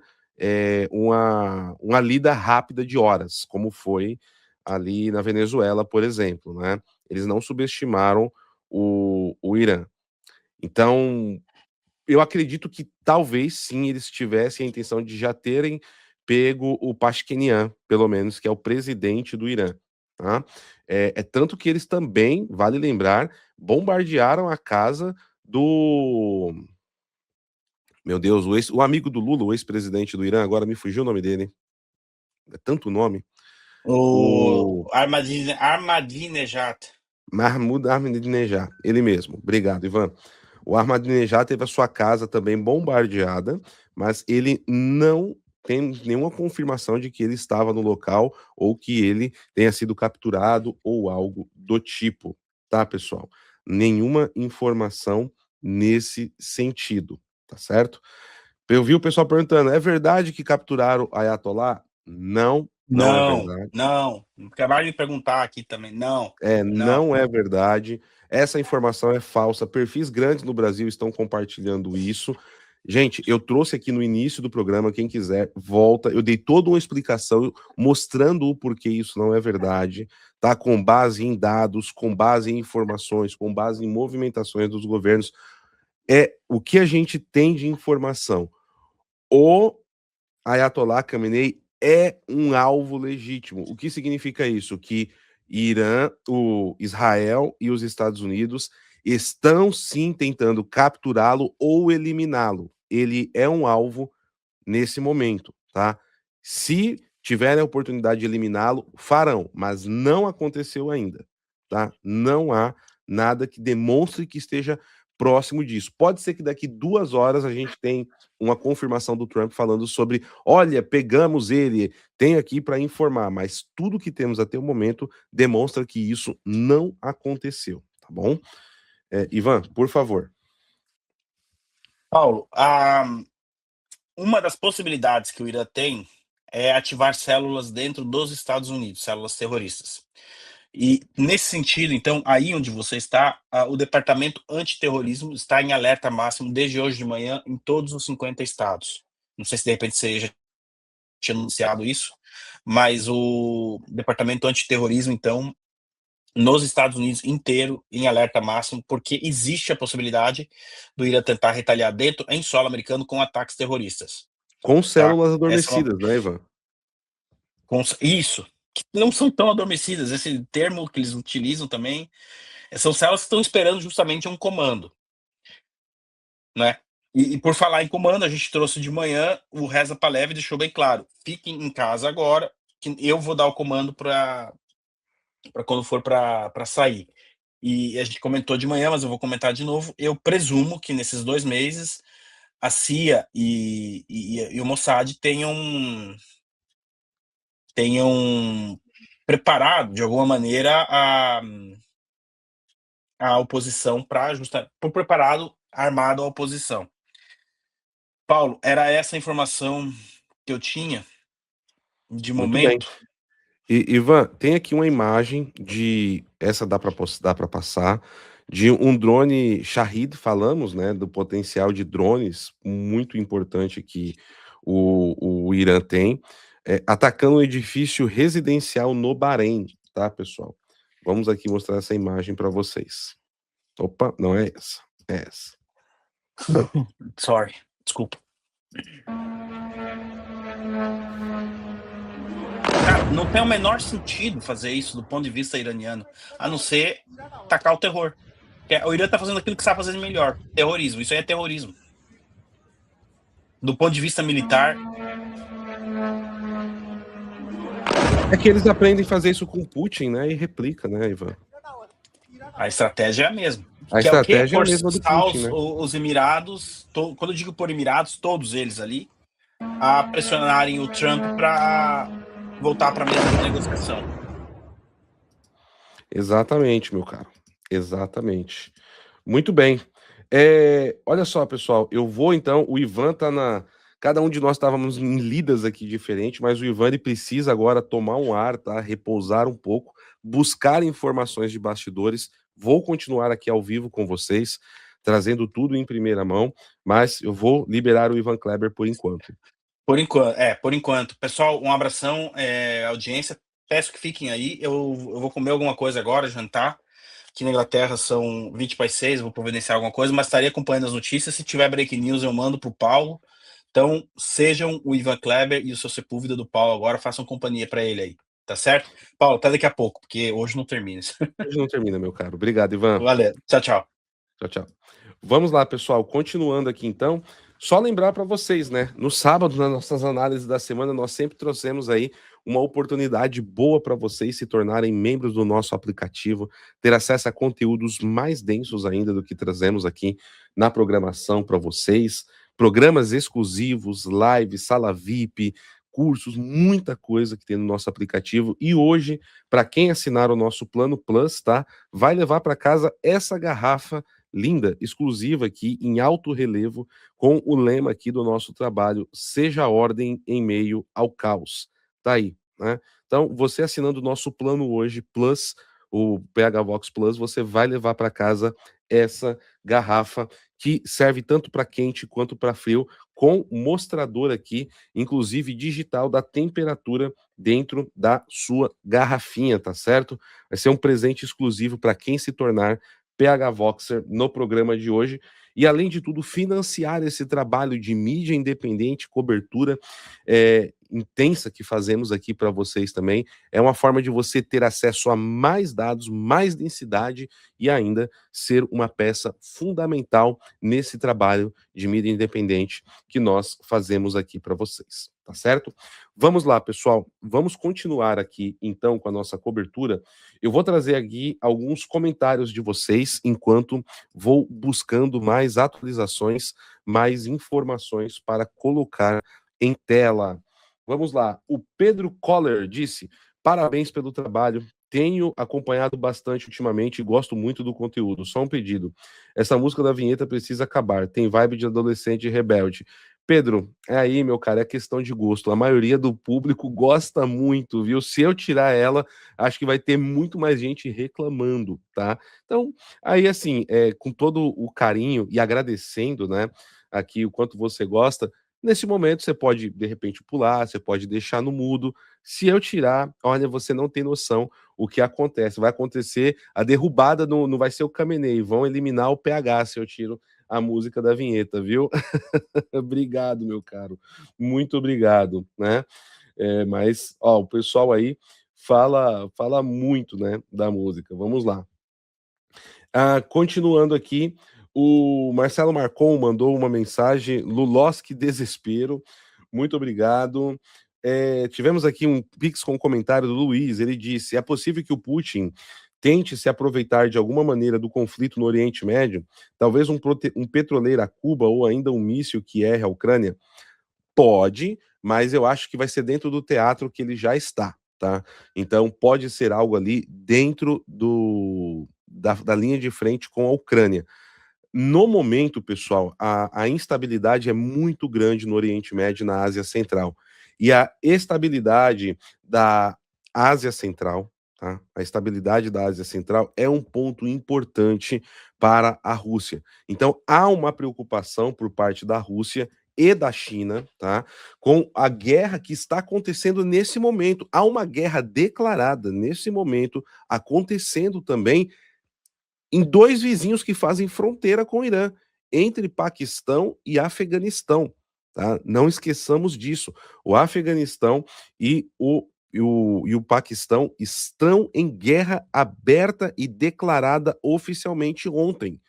uma lida rápida de horas, como foi ali na Venezuela, por exemplo, né? Eles não subestimaram o Irã. Então, eu acredito que talvez sim eles tivessem a intenção de já terem pego o Pashinian, pelo menos, que é o presidente do Irã, tá? Tanto que eles também, vale lembrar, bombardearam a casa do meu Deus, o amigo do Lula, o ex-presidente do Irã, agora me fugiu o nome dele. É tanto nome. O O Ahmadinejad. Mahmoud Ahmadinejad, ele mesmo. Obrigado, Ivan. O Ahmadinejad teve a sua casa também bombardeada, mas ele não tem nenhuma confirmação de que ele estava no local ou que ele tenha sido capturado ou algo do tipo, tá, pessoal? Nenhuma informação nesse sentido, tá certo? Eu vi o pessoal perguntando: é verdade que capturaram Ayatollah? Não, não é Não, verdade. não. Acabaram de perguntar aqui também. Não, não. Não é verdade. Essa informação é falsa. Perfis grandes no Brasil estão compartilhando isso. Gente, eu trouxe aqui no início do programa, quem quiser, volta. Eu dei toda uma explicação mostrando o porquê isso não é verdade, tá? Com base em dados, com base em informações, com base em movimentações dos governos. É o que a gente tem de informação. O Ayatollah Khamenei é um alvo legítimo. O que significa isso? Que Irã, o Israel e os Estados Unidos estão sim tentando capturá-lo ou eliminá-lo. Ele é um alvo nesse momento, tá? Se tiverem a oportunidade de eliminá-lo, farão, mas não aconteceu ainda, tá? Não há nada que demonstre que esteja próximo disso. Pode ser que daqui 2 horas a gente tenha uma confirmação do Trump falando sobre, olha, pegamos ele, tem aqui para informar, mas tudo que temos até o momento demonstra que isso não aconteceu, tá bom? Ivan, por favor. Paulo, uma das possibilidades que o Irã tem é ativar células dentro dos Estados Unidos, células terroristas. E nesse sentido, então, aí onde você está, o Departamento Antiterrorismo está em alerta máximo desde hoje de manhã em todos os 50 estados. Não sei se de repente você já tinha anunciado isso, mas o Departamento Antiterrorismo, então, nos Estados Unidos inteiro em alerta máximo, porque existe a possibilidade do Irã tentar retaliar dentro em solo americano com ataques terroristas. Com Tá? células Essa é uma... adormecidas, né, Ivan? Isso, que não são tão adormecidas, esse termo que eles utilizam também, são células que estão esperando justamente um comando, né? E por falar em comando, a gente trouxe de manhã, o Reza Palev deixou bem claro, fiquem em casa agora, que eu vou dar o comando para quando for para sair. E a gente comentou de manhã, mas eu vou comentar de novo. Eu presumo que nesses 2 meses a CIA e o Mossad tenham preparado de alguma maneira a oposição para por preparado, armado a oposição. Paulo, era essa a informação que eu tinha de Muito bem. momento. Ivan, tem aqui uma imagem de essa dá para passar, de um drone Shahid, falamos, né, do potencial de drones muito importante que o Irã tem, atacando um edifício residencial no Bahrein, tá, pessoal? Vamos aqui mostrar essa imagem para vocês. Opa, não é essa, é essa. Sorry, desculpa. Cara, não tem o menor sentido fazer isso do ponto de vista iraniano, a não ser tacar o terror. O Irã tá fazendo aquilo que sabe fazer melhor, terrorismo. Isso aí é terrorismo. Do ponto de vista militar. É que eles aprendem a fazer isso com Putin, né, e replica, né, Ivan? A estratégia é a mesma. A estratégia é a mesma do Putin, né? Os Emirados, quando eu digo por Emirados, todos eles ali, a pressionarem o Trump para voltar para a mesa de negociação. Exatamente, meu caro. Exatamente. Muito bem. Olha só, pessoal, eu vou então, o Ivan tá na... Cada um de nós estávamos em lidas aqui diferente, mas o Ivan ele precisa agora tomar um ar, tá? Repousar um pouco, buscar informações de bastidores. Vou continuar aqui ao vivo com vocês, trazendo tudo em primeira mão, mas eu vou liberar o Ivan Kleber por enquanto. Por enquanto. Pessoal, um abração, audiência. Peço que fiquem aí. Eu vou comer alguma coisa agora, jantar. Aqui na Inglaterra são 20 para as 6, vou providenciar alguma coisa, mas estarei acompanhando as notícias. Se tiver breaking news, eu mando para o Paulo. Então, sejam o Ivan Kleber e o seu Sepúlveda do Paulo agora, façam companhia para ele aí, tá certo? Paulo, até daqui a pouco, porque hoje não termina. Hoje não termina, meu caro. Obrigado, Ivan. Valeu. Tchau, tchau. Tchau, tchau. Vamos lá, pessoal. Continuando aqui, então. Só lembrar para vocês, né? No sábado, nas nossas análises da semana, nós sempre trouxemos aí uma oportunidade boa para vocês se tornarem membros do nosso aplicativo, ter acesso a conteúdos mais densos ainda do que trazemos aqui na programação para vocês, programas exclusivos, lives, sala VIP, cursos, muita coisa que tem no nosso aplicativo. E hoje, para quem assinar o nosso plano Plus, tá? Vai levar para casa essa garrafa linda, exclusiva aqui em alto relevo, com o lema aqui do nosso trabalho: seja ordem em meio ao caos. Tá aí, né? Então, você assinando o nosso plano hoje, Plus, o PH Vox Plus, você vai levar para casa essa garrafa que serve tanto para quente quanto para frio, com mostrador aqui, inclusive digital, da temperatura dentro da sua garrafinha, tá certo? Vai ser um presente exclusivo para quem se tornar PH Voxer no programa de hoje. E, além de tudo, financiar esse trabalho de mídia independente, cobertura intensa que fazemos aqui para vocês também. É uma forma de você ter acesso a mais dados, mais densidade e ainda ser uma peça fundamental nesse trabalho de mídia independente que nós fazemos aqui para vocês, tá certo? Vamos lá, pessoal. Vamos continuar aqui, então, com a nossa cobertura. Eu vou trazer aqui alguns comentários de vocês enquanto vou buscando mais atualizações, mais informações para colocar em tela. Vamos lá. O Pedro Coller disse: parabéns pelo trabalho. Tenho acompanhado bastante ultimamente e gosto muito do conteúdo. Só um pedido: essa música da vinheta precisa acabar. Tem vibe de adolescente rebelde. Pedro, é aí, meu cara, é questão de gosto. A maioria do público gosta muito, viu? Se eu tirar ela, acho que vai ter muito mais gente reclamando, tá? Então, aí, assim, com todo o carinho e agradecendo, né, aqui o quanto você gosta, nesse momento você pode, de repente, pular, você pode deixar no mudo. Se eu tirar, olha, você não tem noção o que acontece. Vai acontecer a derrubada, não vai ser o Khamenei, vão eliminar o PH se eu tiro a música da vinheta, viu? Obrigado, meu caro. Muito obrigado, né? Mas, ó, o pessoal aí fala muito, né, da música. Vamos lá. Continuando aqui, o Marcelo Marcon mandou uma mensagem: Luloski desespero. Muito obrigado. Tivemos aqui um pix com um comentário do Luiz. Ele disse: é possível que o Putin tente se aproveitar de alguma maneira do conflito no Oriente Médio, talvez um petroleiro a Cuba ou ainda um míssil que erre a Ucrânia? Pode, mas eu acho que vai ser dentro do teatro que ele já está, tá? Então pode ser algo ali dentro da linha de frente com a Ucrânia. No momento, pessoal, a instabilidade é muito grande no Oriente Médio e na Ásia Central. E a estabilidade da Ásia Central, tá? A estabilidade da Ásia Central é um ponto importante para a Rússia. Então, há uma preocupação por parte da Rússia e da China, tá? Com a guerra que está acontecendo nesse momento. Há uma guerra declarada nesse momento, acontecendo também em dois vizinhos que fazem fronteira com o Irã, entre Paquistão e Afeganistão. Tá? Não esqueçamos disso. O Afeganistão e o Paquistão estão em guerra aberta e declarada oficialmente ontem.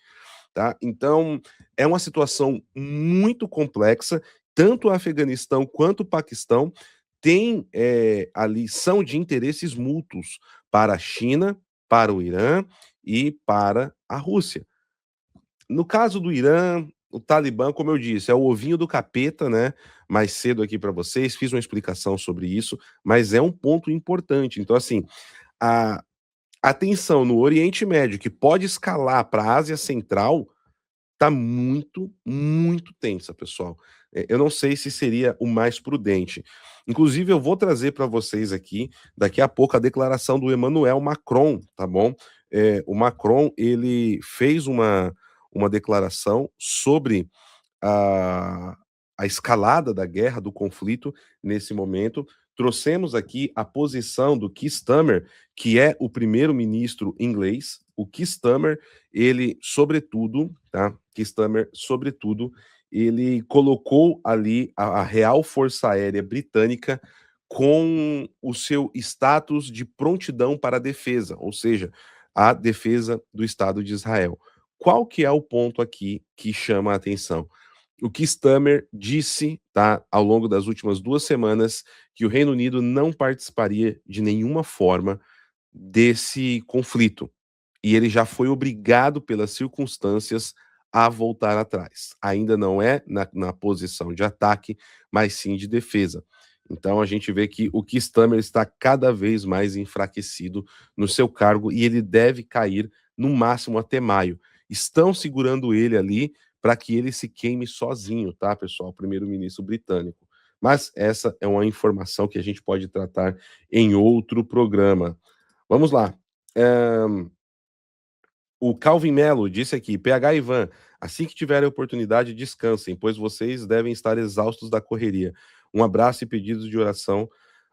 Tá? Então, é uma situação muito complexa. Tanto o Afeganistão quanto o Paquistão têm ali, são de interesses mútuos para a China, para o Irã e para a Rússia. No caso do Irã, o Talibã, como eu disse, é o ovinho do capeta, né? Mais cedo aqui para vocês, fiz uma explicação sobre isso, mas é um ponto importante. Então, assim, a tensão no Oriente Médio, que pode escalar para a Ásia Central, tá muito, muito tensa, pessoal. Eu não sei se seria o mais prudente. Inclusive, eu vou trazer para vocês aqui, daqui a pouco, a declaração do Emmanuel Macron, tá bom? O Macron, ele fez uma declaração sobre a, a escalada da guerra, do conflito nesse momento. Trouxemos aqui a posição do Keir Starmer, que é o primeiro-ministro inglês. O Keir Starmer, ele, sobretudo, tá? Keir Starmer, sobretudo, ele colocou ali a Real Força Aérea Britânica com o seu status de prontidão para a defesa, ou seja, a defesa do Estado de Israel. Qual que é o ponto aqui que chama a atenção? O Keir Starmer disse, tá, ao longo das últimas 2 semanas, que o Reino Unido não participaria de nenhuma forma desse conflito. E ele já foi obrigado pelas circunstâncias a voltar atrás. Ainda não é na posição de ataque, mas sim de defesa. Então a gente vê que o Keir Starmer está cada vez mais enfraquecido no seu cargo e ele deve cair no máximo até maio. Estão segurando ele ali para que ele se queime sozinho, tá, pessoal? O primeiro-ministro britânico. Mas essa é uma informação que a gente pode tratar em outro programa. Vamos lá. O Calvin Mello disse aqui, PH Ivan, assim que tiverem oportunidade, descansem, pois vocês devem estar exaustos da correria. Um abraço e pedidos de oração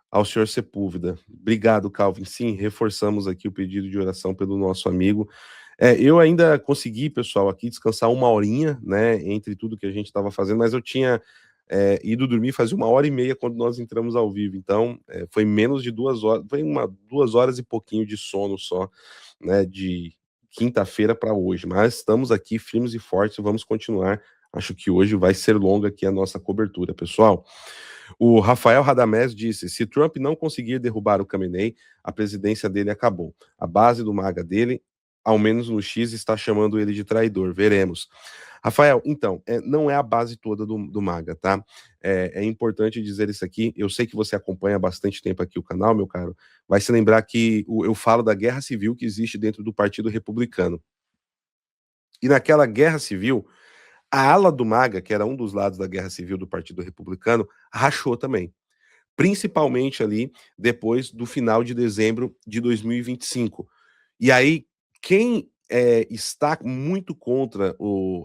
ao senhor Sepúlveda. Obrigado, Calvin. Sim, reforçamos aqui o pedido de oração pelo nosso amigo. Eu ainda consegui, pessoal, aqui descansar 1 horinha, né, entre tudo que a gente estava fazendo, mas eu tinha ido dormir fazia 1h30 quando nós entramos ao vivo, então foi menos de 2 horas, foi 2 horas e pouquinho de sono só, né, de quinta-feira para hoje, mas estamos aqui firmes e fortes, vamos continuar. Acho que hoje vai ser longa aqui a nossa cobertura, pessoal. O Rafael Radamés disse: se Trump não conseguir derrubar o Khamenei, a presidência dele acabou. A base do MAGA dele, ao menos no X, está chamando ele de traidor. Veremos. Rafael, então, não é a base toda do MAGA, tá? É importante dizer isso aqui. Eu sei que você acompanha há bastante tempo aqui o canal, meu caro. Vai se lembrar que eu falo da guerra civil que existe dentro do Partido Republicano. E naquela guerra civil, a ala do MAGA, que era um dos lados da guerra civil do Partido Republicano, rachou também. Principalmente ali depois do final de dezembro de 2025. E aí, quem está muito contra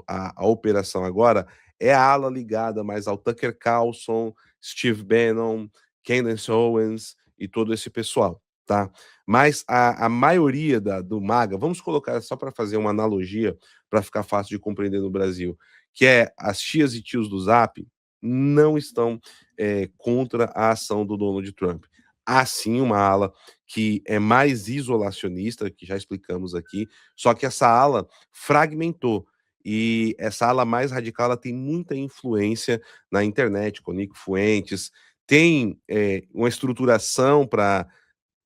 a operação agora é a ala ligada mais ao Tucker Carlson, Steve Bannon, Candace Owens e todo esse pessoal, tá? Mas a maioria do MAGA, vamos colocar só para fazer uma analogia, para ficar fácil de compreender no Brasil, que é as tias e tios do Zap, não estão contra a ação do Donald Trump. Há sim uma ala que é mais isolacionista, que já explicamos aqui, só que essa ala fragmentou. E essa ala mais radical ela tem muita influência na internet, com Nico Fuentes, tem uma estruturação para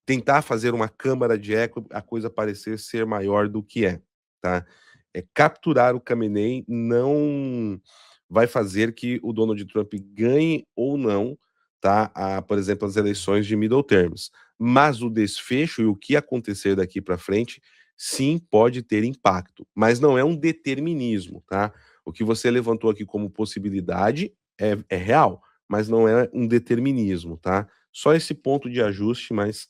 tentar fazer uma câmara de eco, a coisa parecer ser maior do que é, tá? Capturar o Khamenei não vai fazer que o Donald Trump ganhe ou não, tá? Por exemplo, as eleições de middle terms. Mas o desfecho e o que acontecer daqui para frente sim, pode ter impacto, mas não é um determinismo, tá? O que você levantou aqui como possibilidade é real, mas não é um determinismo, tá? Só esse ponto de ajuste, mas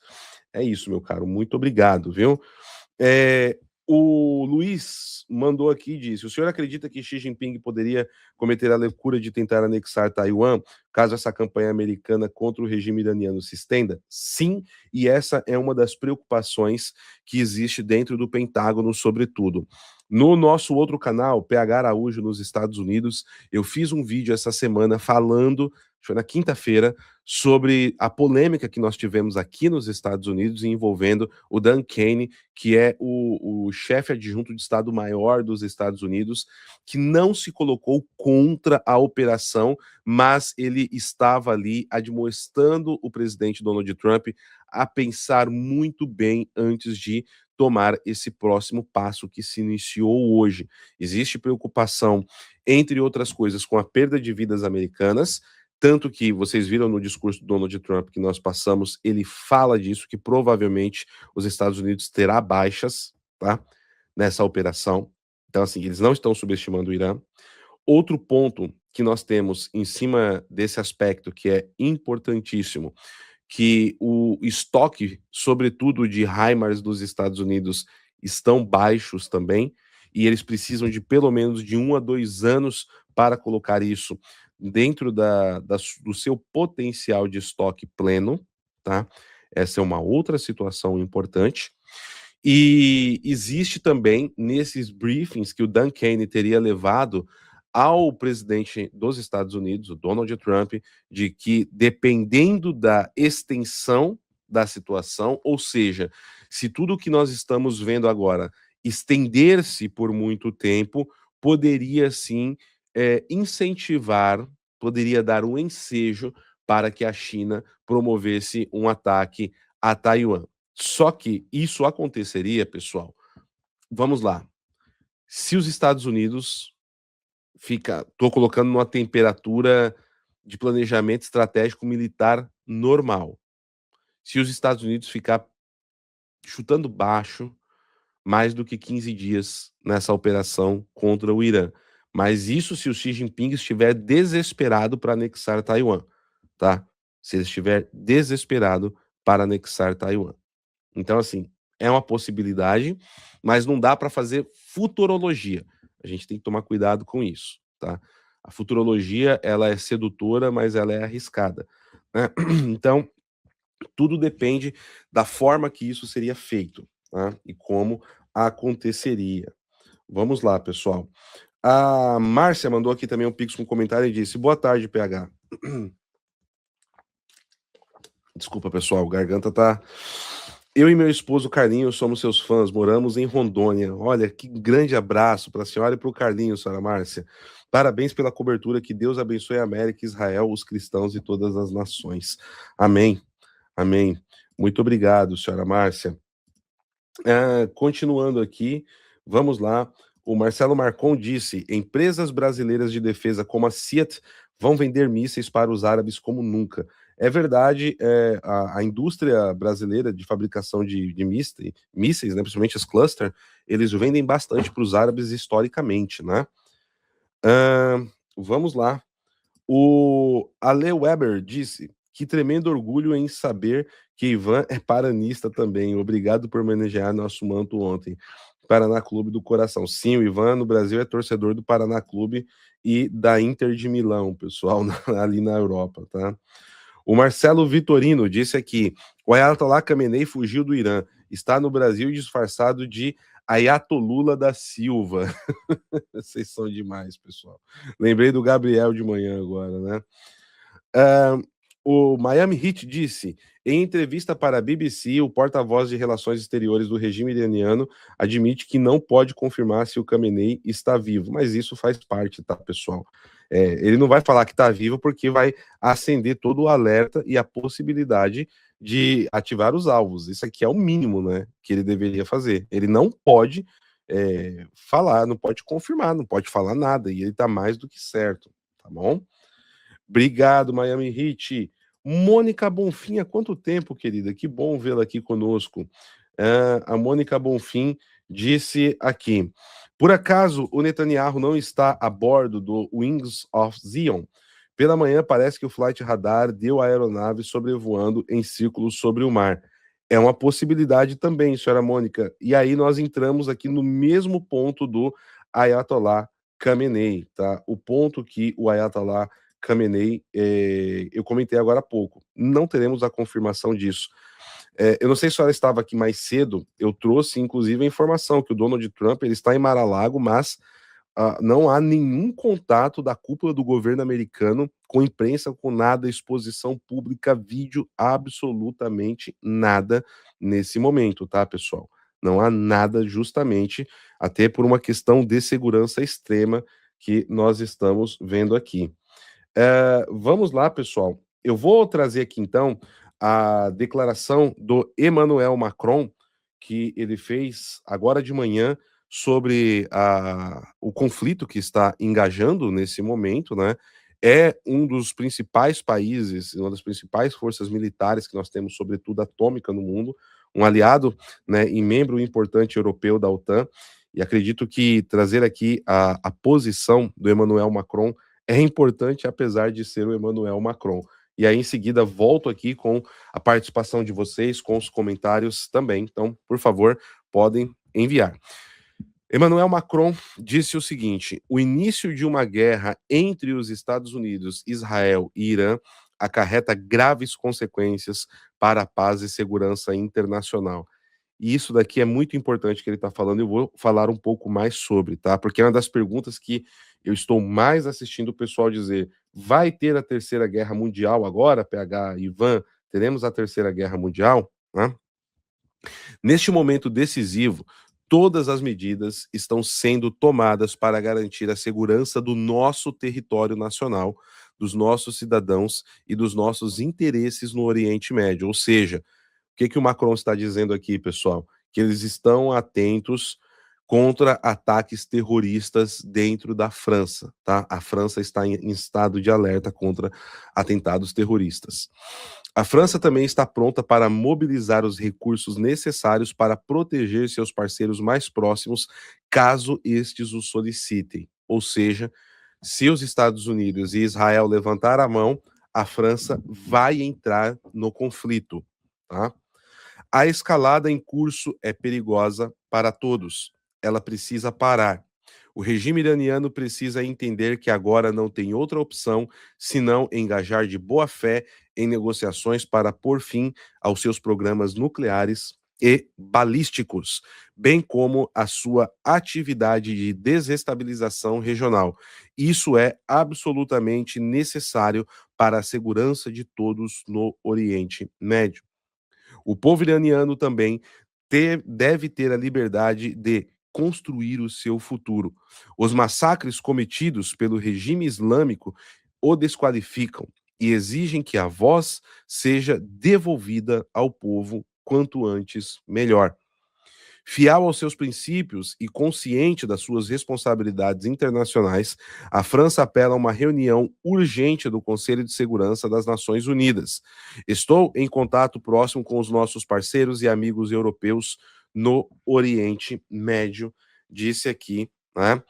é isso, meu caro. Muito obrigado, viu? O Luiz mandou aqui e disse: o senhor acredita que Xi Jinping poderia cometer a loucura de tentar anexar Taiwan, caso essa campanha americana contra o regime iraniano se estenda? Sim, e essa é uma das preocupações que existe dentro do Pentágono, sobretudo. No nosso outro canal, PH Araújo nos Estados Unidos, eu fiz um vídeo essa semana falando, foi na quinta-feira, sobre a polêmica que nós tivemos aqui nos Estados Unidos envolvendo o Dan Kane, que é o chefe adjunto de Estado-Maior dos Estados Unidos, que não se colocou contra a operação, mas ele estava ali admoestando o presidente Donald Trump a pensar muito bem antes de tomar esse próximo passo que se iniciou hoje. Existe preocupação, entre outras coisas, com a perda de vidas americanas, tanto que vocês viram no discurso do Donald Trump que nós passamos, ele fala disso, que provavelmente os Estados Unidos terá baixas, tá, nessa operação. Então, assim, eles não estão subestimando o Irã. Outro ponto que nós temos em cima desse aspecto, que é importantíssimo, que o estoque, sobretudo de HIMARS dos Estados Unidos, estão baixos também, e eles precisam de pelo menos de 1 a 2 anos para colocar isso dentro do seu potencial de estoque pleno, tá? Essa é uma outra situação importante. E existe também, nesses briefings que o Dan Kane teria levado ao presidente dos Estados Unidos, o Donald Trump, de que dependendo da extensão da situação, ou seja, se tudo o que nós estamos vendo agora estender-se por muito tempo, poderia sim incentivar, poderia dar um ensejo para que a China promovesse um ataque a Taiwan. Só que isso aconteceria, pessoal, vamos lá, se os Estados Unidos estou colocando numa temperatura de planejamento estratégico militar normal. Se os Estados Unidos ficar chutando baixo mais do que 15 dias nessa operação contra o Irã. Mas isso se o Xi Jinping estiver desesperado para anexar Taiwan, tá? Se ele estiver desesperado para anexar Taiwan. Então, assim, é uma possibilidade, mas não dá para fazer futurologia. A gente tem que tomar cuidado com isso, tá? A futurologia, ela é sedutora, mas ela é arriscada, né? Então, tudo depende da forma que isso seria feito, tá? E como aconteceria. Vamos lá, pessoal. A Márcia mandou aqui também um pix com comentário e disse: boa tarde, PH. Desculpa, pessoal, garganta tá... Eu e meu esposo Carlinhos somos seus fãs, moramos em Rondônia. Olha, que grande abraço para a senhora e para o Carlinhos, senhora Márcia. Parabéns pela cobertura, que Deus abençoe a América, Israel, os cristãos e todas as nações. Amém, amém. Muito obrigado, senhora Márcia. Continuando aqui, vamos lá. O Marcelo Marcon disse: empresas brasileiras de defesa como a Fiat vão vender mísseis para os árabes como nunca. É verdade, a indústria brasileira de fabricação de mísseis, né, principalmente as cluster, eles vendem bastante para os árabes historicamente, né? Vamos lá. O Ale Weber disse: que tremendo orgulho em saber que Ivan é paranista também. Obrigado por homenagear nosso manto ontem. Paraná Clube do coração. Sim, o Ivan no Brasil é torcedor do Paraná Clube e da Inter de Milão, pessoal, ali na Europa, tá? O Marcelo Vitorino disse aqui: o Ayatollah Khamenei fugiu do Irã, está no Brasil disfarçado de Ayatollah da Silva. Vocês são demais, pessoal. Lembrei do Gabriel de manhã agora, né? O Miami Heat disse: em entrevista para a BBC, o porta-voz de relações exteriores do regime iraniano admite que não pode confirmar se o Khamenei está vivo, mas isso faz parte, tá, pessoal? Ele não vai falar que está vivo porque vai acender todo o alerta e a possibilidade de ativar os alvos. Isso aqui é o mínimo, né, que ele deveria fazer. Ele não pode falar, não pode confirmar, não pode falar nada, e ele está mais do que certo, tá bom? Obrigado, Miami Heat. Mônica Bonfim, há quanto tempo, querida? Que bom vê-la aqui conosco. A Mônica Bonfim disse aqui: por acaso o Netanyahu não está a bordo do Wings of Zion? Pela manhã parece que o Flight Radar deu a aeronave sobrevoando em círculos sobre o mar. É uma possibilidade também, senhora Mônica. E aí nós entramos aqui no mesmo ponto do Ayatollah Khamenei, tá? O ponto que o Ayatollah Khamenei, eu comentei agora há pouco. Não teremos a confirmação disso. Eu não sei se a senhora estava aqui mais cedo, eu trouxe inclusive a informação que o Donald Trump ele está em Mar-a-Lago, mas não há nenhum contato da cúpula do governo americano com imprensa, com nada, exposição pública, vídeo, absolutamente nada nesse momento, tá, pessoal? Não há nada, justamente, até por uma questão de segurança extrema que nós estamos vendo aqui. Vamos lá, pessoal. Eu vou trazer aqui, então, a declaração do Emmanuel Macron, que ele fez agora de manhã sobre o conflito que está engajando nesse momento, né? É um dos principais países, uma das principais forças militares que nós temos, sobretudo atômica no mundo, um aliado, né, e membro importante europeu da OTAN, e acredito que trazer aqui a posição do Emmanuel Macron é importante, apesar de ser o Emmanuel Macron. E aí, em seguida, volto aqui com a participação de vocês, com os comentários também. Então, por favor, podem enviar. Emmanuel Macron disse o seguinte: o início de uma guerra entre os Estados Unidos, Israel e Irã acarreta graves consequências para a paz e segurança internacional. E isso daqui é muito importante que ele está falando, eu vou falar um pouco mais sobre, tá? Porque é uma das perguntas que eu estou mais assistindo o pessoal dizer: vai ter a Terceira Guerra Mundial agora, PH, Ivan? Teremos a Terceira Guerra Mundial? Né? Neste momento decisivo, todas as medidas estão sendo tomadas para garantir a segurança do nosso território nacional, dos nossos cidadãos e dos nossos interesses no Oriente Médio. Ou seja, o que o Macron está dizendo aqui, pessoal? Que eles estão atentos contra ataques terroristas dentro da França, tá? A França está em estado de alerta contra atentados terroristas. A França também está pronta para mobilizar os recursos necessários para proteger seus parceiros mais próximos, caso estes o solicitem. Ou seja, se os Estados Unidos e Israel levantar a mão, a França vai entrar no conflito, tá? A escalada em curso é perigosa para todos. Ela precisa parar. O regime iraniano precisa entender que agora não tem outra opção senão engajar de boa fé em negociações para pôr fim aos seus programas nucleares e balísticos, bem como a sua atividade de desestabilização regional. Isso é absolutamente necessário para a segurança de todos no Oriente Médio. O povo iraniano também deve ter a liberdade de construir o seu futuro. Os massacres cometidos pelo regime islâmico o desqualificam e exigem que a voz seja devolvida ao povo quanto antes melhor. Fiel aos seus princípios e consciente das suas responsabilidades internacionais, a França apela a uma reunião urgente do Conselho de Segurança das Nações Unidas. Estou em contato próximo com os nossos parceiros e amigos europeus no Oriente Médio, disse aqui, né,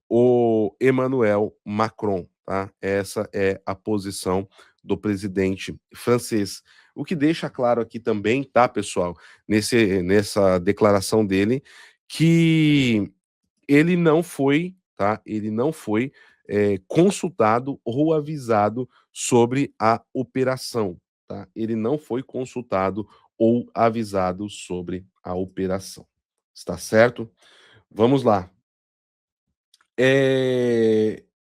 o Emmanuel Macron. Tá? Essa é a posição do presidente francês. O que deixa claro aqui também, tá, pessoal, nessa declaração dele, que ele não foi, tá? Ele não foi consultado ou avisado sobre a operação, tá? Ele não foi consultado ou avisado sobre a operação. Está certo? Vamos lá.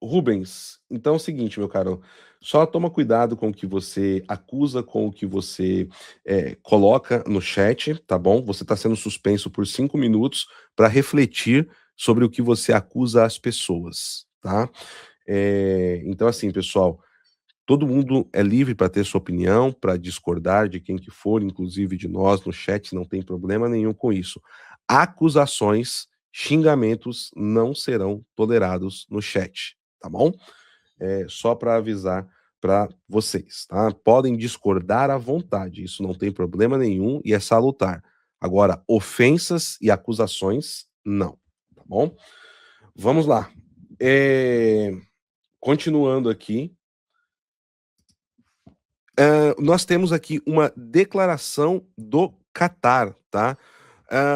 Rubens, então é o seguinte, meu caro, só toma cuidado com o que você acusa, com o que você coloca no chat, tá bom? Você está sendo suspenso por 5 minutos para refletir sobre o que você acusa as pessoas, tá? Então, assim, pessoal, todo mundo é livre para ter sua opinião, para discordar de quem que for, inclusive de nós no chat, não tem problema nenhum com isso. Acusações, xingamentos não serão tolerados no chat, tá bom? Só para avisar para vocês, tá? Podem discordar à vontade, isso não tem problema nenhum e é salutar. Agora, ofensas e acusações, não, tá bom? Vamos lá. Continuando aqui. Nós temos aqui uma declaração do Catar, tá?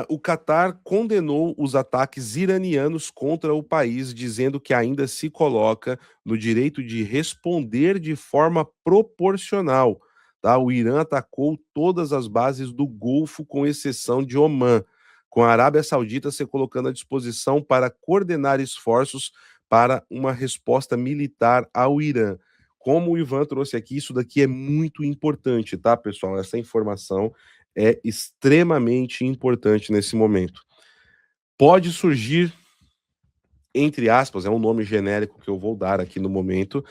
O Catar condenou os ataques iranianos contra o país, dizendo que ainda se coloca no direito de responder de forma proporcional. Tá? O Irã atacou todas as bases do Golfo, com exceção de Omã, com a Arábia Saudita se colocando à disposição para coordenar esforços para uma resposta militar ao Irã. Como o Ivan trouxe aqui, isso daqui é muito importante, tá, pessoal? Essa informação é extremamente importante nesse momento. Pode surgir, entre aspas, é um nome genérico que eu vou dar aqui no momento,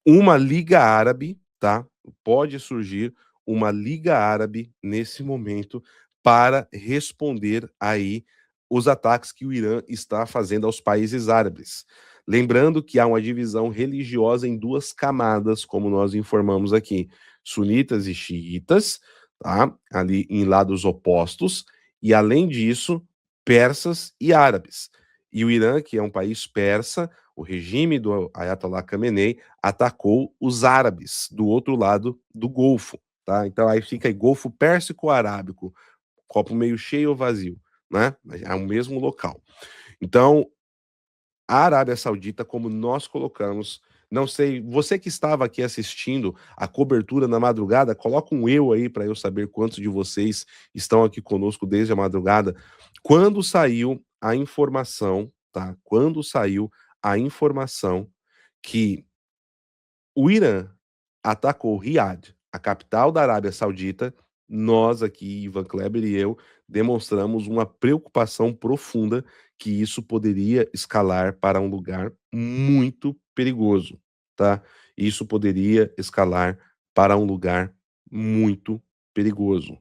uma Liga Árabe, tá? Pode surgir uma Liga Árabe nesse momento para responder aí os ataques que o Irã está fazendo aos países árabes. Lembrando que há uma divisão religiosa em duas camadas, como nós informamos aqui, sunitas e xiitas, tá? Ali em lados opostos, e além disso, persas e árabes. E o Irã, que é um país persa, o regime do Ayatollah Khamenei atacou os árabes do outro lado do Golfo, tá? Então aí fica aí Golfo Pérsico-Arábico, copo meio cheio ou vazio, né? É o mesmo local. Então, a Arábia Saudita, como nós colocamos, não sei, você que estava aqui assistindo a cobertura na madrugada, coloca um eu aí para eu saber quantos de vocês estão aqui conosco desde a madrugada. Quando saiu a informação, tá? Quando saiu a informação que o Irã atacou Riad, a capital da Arábia Saudita, nós aqui, Ivan Kleber e eu, demonstramos uma preocupação profunda que isso poderia escalar para um lugar muito perigoso, tá? Isso poderia escalar para um lugar muito perigoso.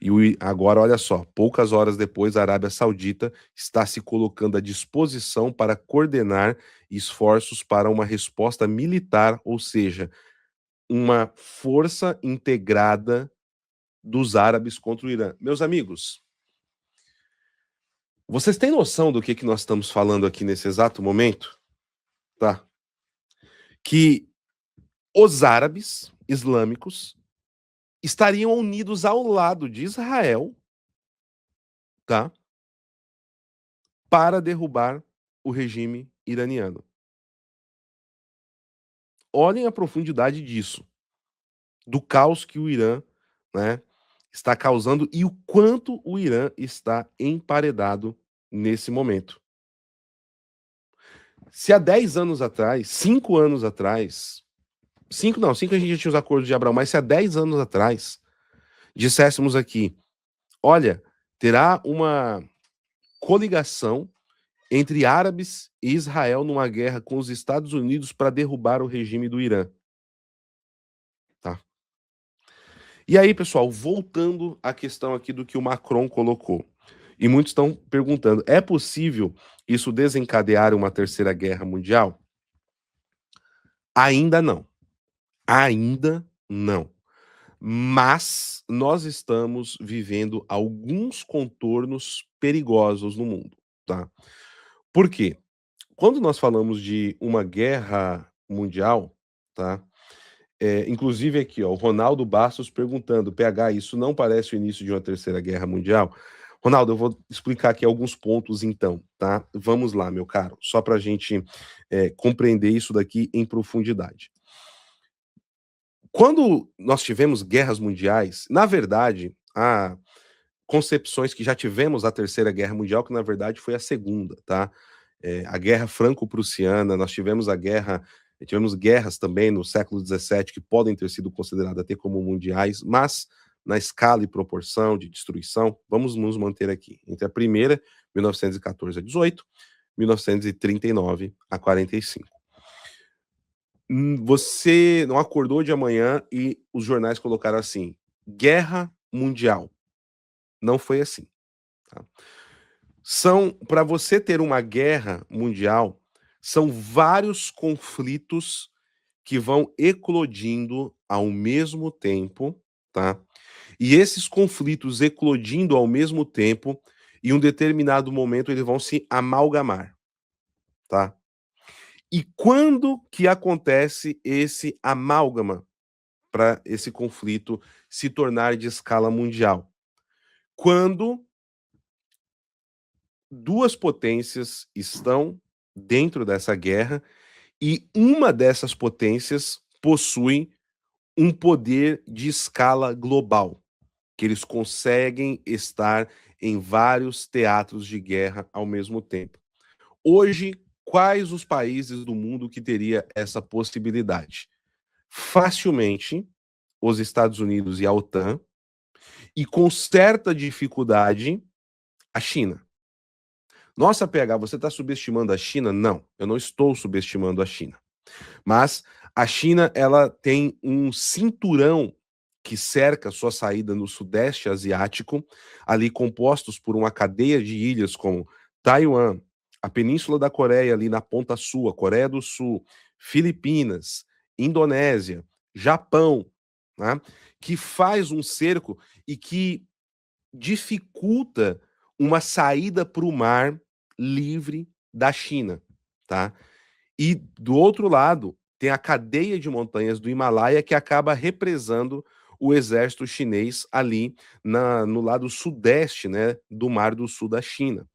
E agora, olha só, poucas horas depois, a Arábia Saudita está se colocando à disposição para coordenar esforços para uma resposta militar, ou seja, uma força integrada dos árabes contra o Irã. Meus amigos, vocês têm noção do que nós estamos falando aqui nesse exato momento? Tá? Que os árabes islâmicos estariam unidos ao lado de Israel, tá? Para derrubar o regime iraniano. Olhem a profundidade disso, do caos que o Irã, né, está causando e o quanto o Irã está emparedado nesse momento. Se há 10 anos atrás, 5 anos atrás, 5 a gente já tinha os acordos de Abraão, mas se há 10 anos atrás disséssemos aqui, olha, terá uma coligação entre árabes e Israel numa guerra com os Estados Unidos para derrubar o regime do Irã. Tá? E aí, pessoal, voltando à questão aqui do que o Macron colocou. E muitos estão perguntando, é possível isso desencadear uma terceira guerra mundial? Ainda não. Ainda não. Mas nós estamos vivendo alguns contornos perigosos no mundo, tá? Por quê? Quando nós falamos de uma guerra mundial, tá? Inclusive aqui, ó, o Ronaldo Bastos perguntando, PH, isso não parece o início de uma terceira guerra mundial? Ronaldo, eu vou explicar aqui alguns pontos então, tá? Vamos lá, meu caro, só para a gente compreender isso daqui em profundidade. Quando nós tivemos guerras mundiais, na verdade, há concepções que já tivemos a Terceira Guerra Mundial, que na verdade foi a segunda, tá? A Guerra Franco-Prussiana, nós tivemos tivemos guerras também no século XVII que podem ter sido consideradas até como mundiais, mas na escala e proporção de destruição, vamos nos manter aqui. Entre a primeira, 1914 a 18, 1939 a 45. Você não acordou de amanhã e os jornais colocaram assim, guerra mundial. Não foi assim. Tá? Para você ter uma guerra mundial, são vários conflitos que vão eclodindo ao mesmo tempo, tá? E esses conflitos eclodindo ao mesmo tempo, em um determinado momento eles vão se amalgamar, tá? E quando que acontece esse amálgama para esse conflito se tornar de escala mundial? Quando duas potências estão dentro dessa guerra e uma dessas potências possui um poder de escala global, que eles conseguem estar em vários teatros de guerra ao mesmo tempo. Hoje, quais os países do mundo que teria essa possibilidade? Facilmente, os Estados Unidos e a OTAN, e com certa dificuldade, a China. Nossa, PH, você está subestimando a China? Não, eu não estou subestimando a China. Mas a China, ela tem um cinturão que cerca sua saída no Sudeste Asiático, ali compostos por uma cadeia de ilhas como Taiwan, a Península da Coreia ali na ponta sul, a Coreia do Sul, Filipinas, Indonésia, Japão, né, que faz um cerco e que dificulta uma saída para o mar livre da China, tá? E do outro lado, tem a cadeia de montanhas do Himalaia que acaba represando o exército chinês ali no lado sudeste, né, do Mar do Sul da China.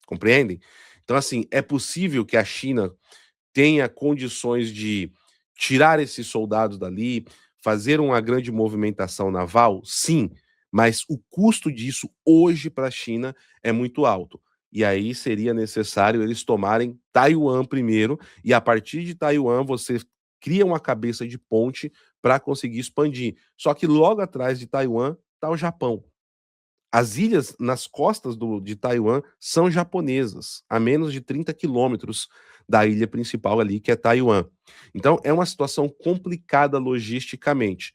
Compreendem? Então, assim, é possível que a China tenha condições de tirar esses soldados dali, fazer uma grande movimentação naval? Sim, mas o custo disso hoje para a China é muito alto. E aí seria necessário eles tomarem Taiwan primeiro, e a partir de Taiwan você cria uma cabeça de ponte para conseguir expandir. Só que logo atrás de Taiwan está o Japão. As ilhas nas costas de Taiwan são japonesas, a menos de 30 quilômetros da ilha principal ali, que é Taiwan. Então, é uma situação complicada logisticamente.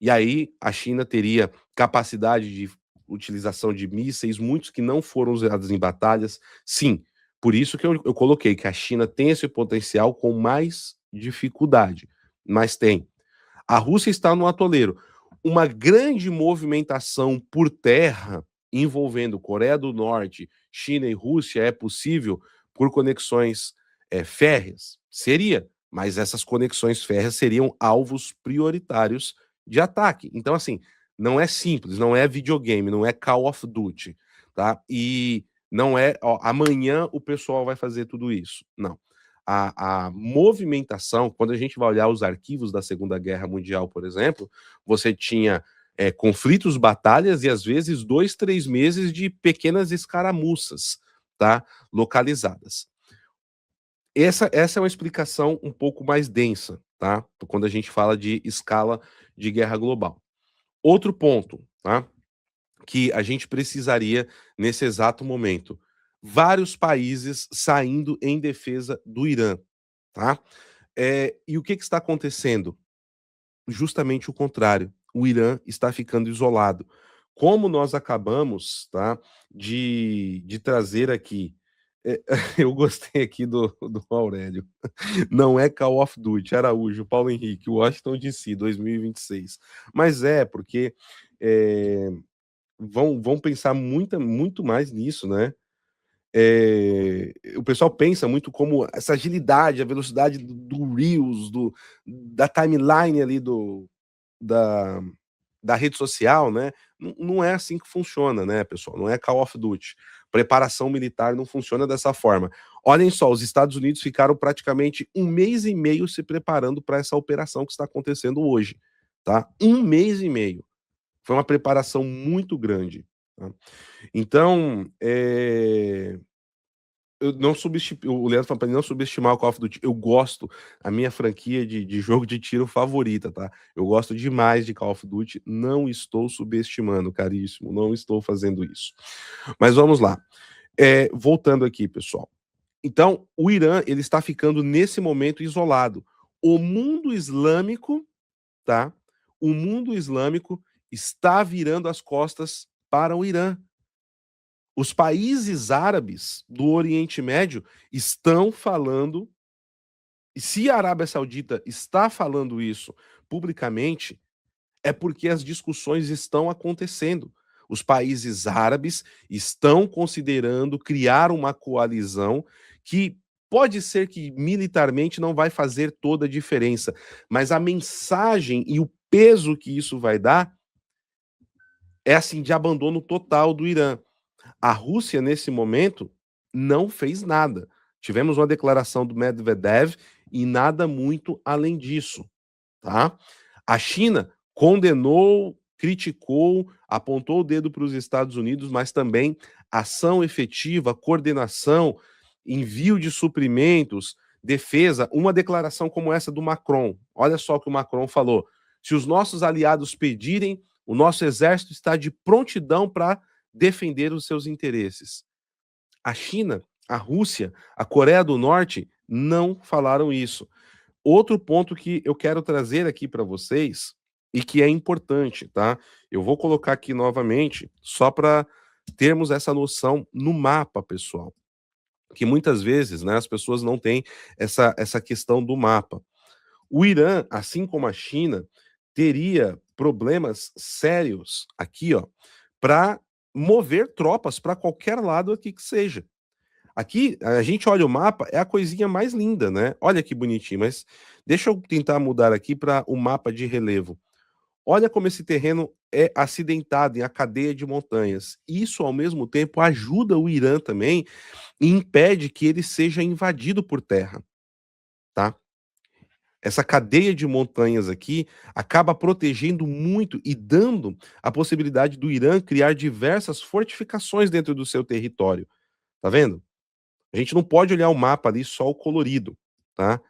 E aí, a China teria capacidade de utilização de mísseis, muitos que não foram usados em batalhas. Sim, por isso que eu coloquei que a China tem esse potencial com mais dificuldade, mas tem. A Rússia está no atoleiro. Uma grande movimentação por terra envolvendo Coreia do Norte, China e Rússia é possível por conexões férreas? Seria, mas essas conexões férreas seriam alvos prioritários de ataque. Então, assim, não é simples, não é videogame, não é Call of Duty, tá? E não é, ó, amanhã o pessoal vai fazer tudo isso. Não. A movimentação, quando a gente vai olhar os arquivos da Segunda Guerra Mundial, por exemplo, você tinha conflitos, batalhas e às vezes 2, 3 meses de pequenas escaramuças, tá? Localizadas. Essa é uma explicação um pouco mais densa, tá? Quando a gente fala de escala de guerra global. Outro ponto, tá? Que a gente precisaria nesse exato momento. Vários países saindo em defesa do Irã, tá? E o que está acontecendo? Justamente o contrário. O Irã está ficando isolado. Como nós acabamos, tá, de trazer aqui, eu gostei aqui do Aurélio. Não é Call of Duty, Araújo, Paulo Henrique, Washington DC, 2026. Mas porque vão pensar muito mais nisso, né? O pessoal pensa muito como essa agilidade, a velocidade do Reels, da timeline ali da rede social, né? Não é assim que funciona, né, pessoal? Não é Call of Duty. Preparação militar não funciona dessa forma. Olhem só, os Estados Unidos ficaram praticamente 1 mês e meio se preparando para essa operação que está acontecendo hoje, tá? 1 mês e meio. Foi uma preparação muito grande, tá? Então, eu não o Leandro falou pra não subestimar o Call of Duty. Eu gosto, a minha franquia de jogo de tiro favorita, tá? Eu gosto demais de Call of Duty, não estou subestimando, caríssimo, não estou fazendo isso. Mas vamos lá. Voltando aqui, pessoal. Então, o Irã, ele está ficando nesse momento isolado. O mundo islâmico, tá? O mundo islâmico está virando as costas para o Irã. Os países árabes do Oriente Médio estão falando, e se a Arábia Saudita está falando isso publicamente, É porque as discussões estão acontecendo. Os países árabes estão considerando criar uma coalizão que pode ser que militarmente não vai fazer toda a diferença, mas a mensagem e o peso que isso vai dar é assim de abandono total do Irã. A Rússia, nesse momento, não fez nada. Tivemos uma declaração do Medvedev e nada muito além disso, tá? A China condenou, criticou, apontou o dedo para os Estados Unidos, mas também ação efetiva, coordenação, envio de suprimentos, defesa, uma declaração como essa do Macron. Olha só o que o Macron falou. Se os nossos aliados pedirem, o nosso exército está de prontidão para defender os seus interesses. A China, a Rússia, a Coreia do Norte não falaram isso. Outro ponto que eu quero trazer aqui para vocês e que é importante, tá? Eu vou colocar aqui novamente só para termos essa noção no mapa, pessoal. Que muitas vezes, né, as pessoas não têm essa questão do mapa. O Irã, assim como a China, teria problemas sérios aqui, ó, para mover tropas para qualquer lado aqui que seja. Aqui, a gente olha o mapa, é a coisinha mais linda, né? Olha que bonitinho, mas deixa eu tentar mudar aqui para o mapa de relevo. Olha como esse terreno é acidentado em a cadeia de montanhas. Isso, ao mesmo tempo, ajuda o Irã também e impede que ele seja invadido por terra, tá? Essa cadeia de montanhas aqui acaba protegendo muito e dando a possibilidade do Irã criar diversas fortificações dentro do seu território. Tá vendo? A gente não pode olhar o mapa ali só o colorido, tá?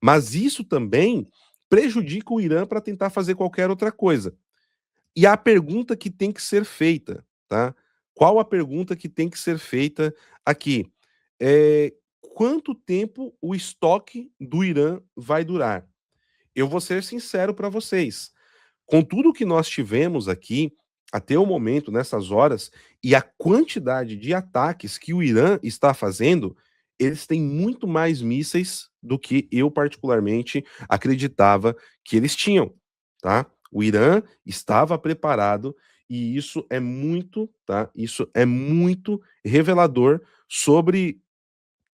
Mas isso também prejudica o Irã para tentar fazer qualquer outra coisa. E a pergunta que tem que ser feita, tá? Qual a pergunta que tem que ser feita aqui? Quanto tempo o estoque do Irã vai durar? Eu vou ser sincero para vocês. Com tudo que nós tivemos aqui até o momento, nessas horas, e a quantidade de ataques que o Irã está fazendo, eles têm muito mais mísseis do que eu particularmente acreditava que eles tinham, tá? O Irã estava preparado e isso é muito, tá? Isso é muito revelador sobre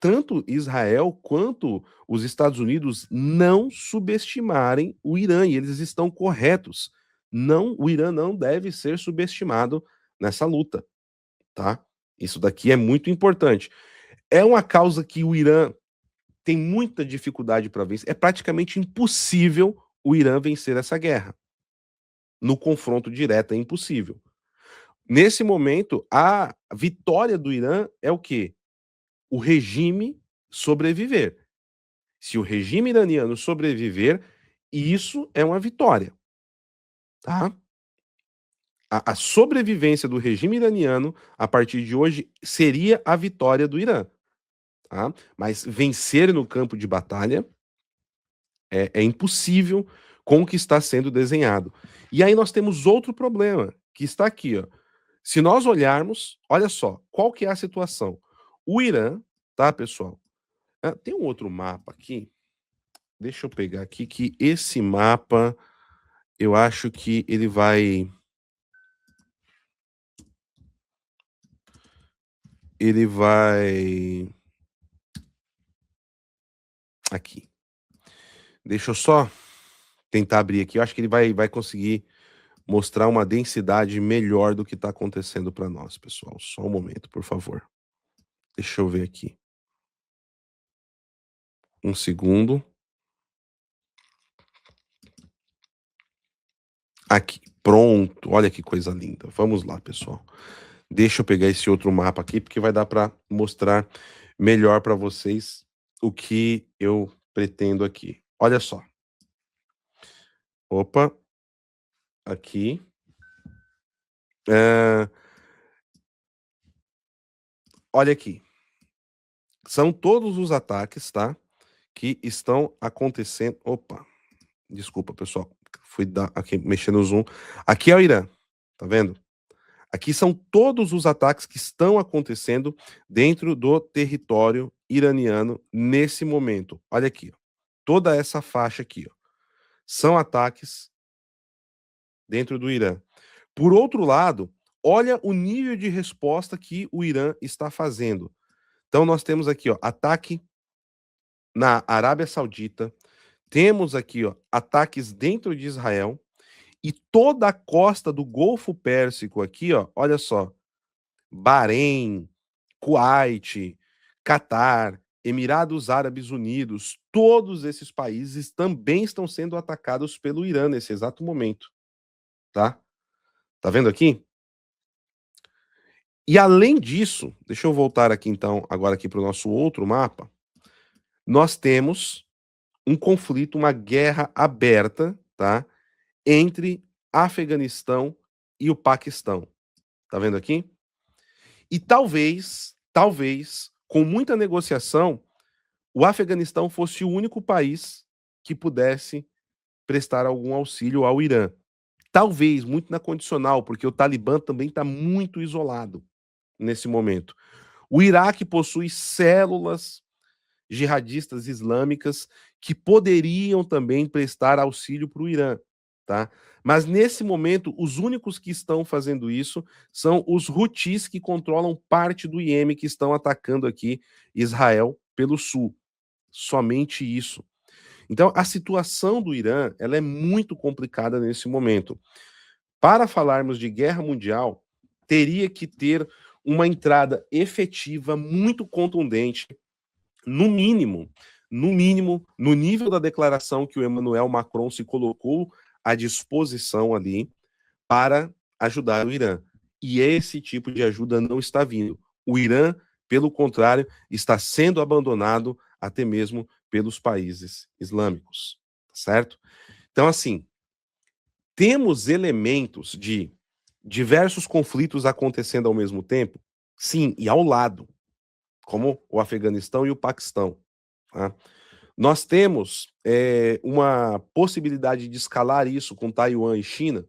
tanto Israel quanto os Estados Unidos não subestimarem o Irã, e eles estão corretos. Não, o Irã não deve ser subestimado nessa luta, tá? Isso daqui é muito importante. É uma causa que o Irã tem muita dificuldade para vencer. É praticamente impossível o Irã vencer essa guerra. No confronto direto é impossível. Nesse momento, a vitória do Irã é o quê? O regime sobreviver. Se o regime iraniano sobreviver, isso é uma vitória, tá? A sobrevivência do regime iraniano, a partir de hoje, seria a vitória do Irã, tá? Mas vencer no campo de batalha é impossível com o que está sendo desenhado. E aí nós temos outro problema, que está aqui, ó. Se nós olharmos, olha só, qual que é a situação? O Irã, tá, pessoal? Tem um outro mapa aqui. Deixa eu pegar aqui que esse mapa, eu acho que ele vai aqui. Deixa eu só tentar abrir aqui. Eu acho que ele vai conseguir mostrar uma densidade melhor do que está acontecendo para nós, pessoal. Só um momento, por favor. Deixa eu ver aqui. Um segundo. Aqui, pronto. Olha que coisa linda. Vamos lá, pessoal. Deixa eu pegar esse outro mapa aqui, porque vai dar para mostrar melhor para vocês o que eu pretendo aqui. Olha só. Opa. Aqui. Olha aqui. São todos os ataques, tá? Que estão acontecendo. Opa. Desculpa, pessoal. Fui dar aqui, mexer no zoom. Aqui é o Irã. Tá vendo? Aqui são todos os ataques que estão acontecendo dentro do território iraniano nesse momento. Olha aqui, ó. Toda essa faixa aqui, ó. São ataques dentro do Irã. Por outro lado, olha o nível de resposta que o Irã está fazendo. Então nós temos aqui, ó, ataque na Arábia Saudita, temos aqui, ó, ataques dentro de Israel e toda a costa do Golfo Pérsico aqui, ó, olha só, Bahrein, Kuwait, Catar, Emirados Árabes Unidos, todos esses países também estão sendo atacados pelo Irã nesse exato momento, tá? Tá vendo aqui? E além disso, deixa eu voltar aqui então, agora aqui para o nosso outro mapa, nós temos um conflito, uma guerra aberta, tá? Entre Afeganistão e o Paquistão. Tá vendo aqui? E talvez, com muita negociação, o Afeganistão fosse o único país que pudesse prestar algum auxílio ao Irã. Talvez, muito na condicional, porque o Talibã também está muito isolado nesse momento. O Iraque possui células jihadistas islâmicas que poderiam também prestar auxílio para o Irã, tá? Mas nesse momento, os únicos que estão fazendo isso são os Houthis, que controlam parte do Iêmen, que estão atacando aqui Israel pelo sul. Somente isso. Então, a situação do Irã, ela é muito complicada nesse momento. Para falarmos de guerra mundial, teria que ter uma entrada efetiva, muito contundente, no mínimo, no nível da declaração que o Emmanuel Macron se colocou à disposição ali para ajudar o Irã. E esse tipo de ajuda não está vindo. O Irã, pelo contrário, está sendo abandonado até mesmo pelos países islâmicos, certo? Então, assim, temos elementos de diversos conflitos acontecendo ao mesmo tempo? Sim, e ao lado, como o Afeganistão e o Paquistão. Tá? Nós temos uma possibilidade de escalar isso com Taiwan e China,